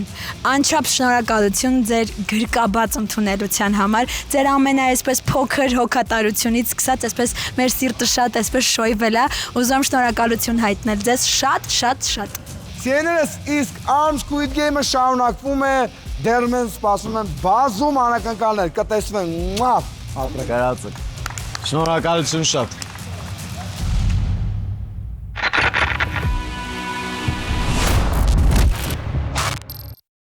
անչափ շնորհակալություն ձեր գրկաբաց ընդունելության համար, ձեր ամենաեսպես փոքր հոգատարությունից սկսած, այսպես մեր սիրտը շատ այսպես շոյվել է, ուզում շնորհակալություն հայտնել ձեզ շատ։ Սիրելիներս, իսկ Arms Squid Game-ը շարունակվում է, դեռ մենք սպասում են բազում անակնկալներ, կտեսնենք, ապրեք։ Շնորհակալություն շատ։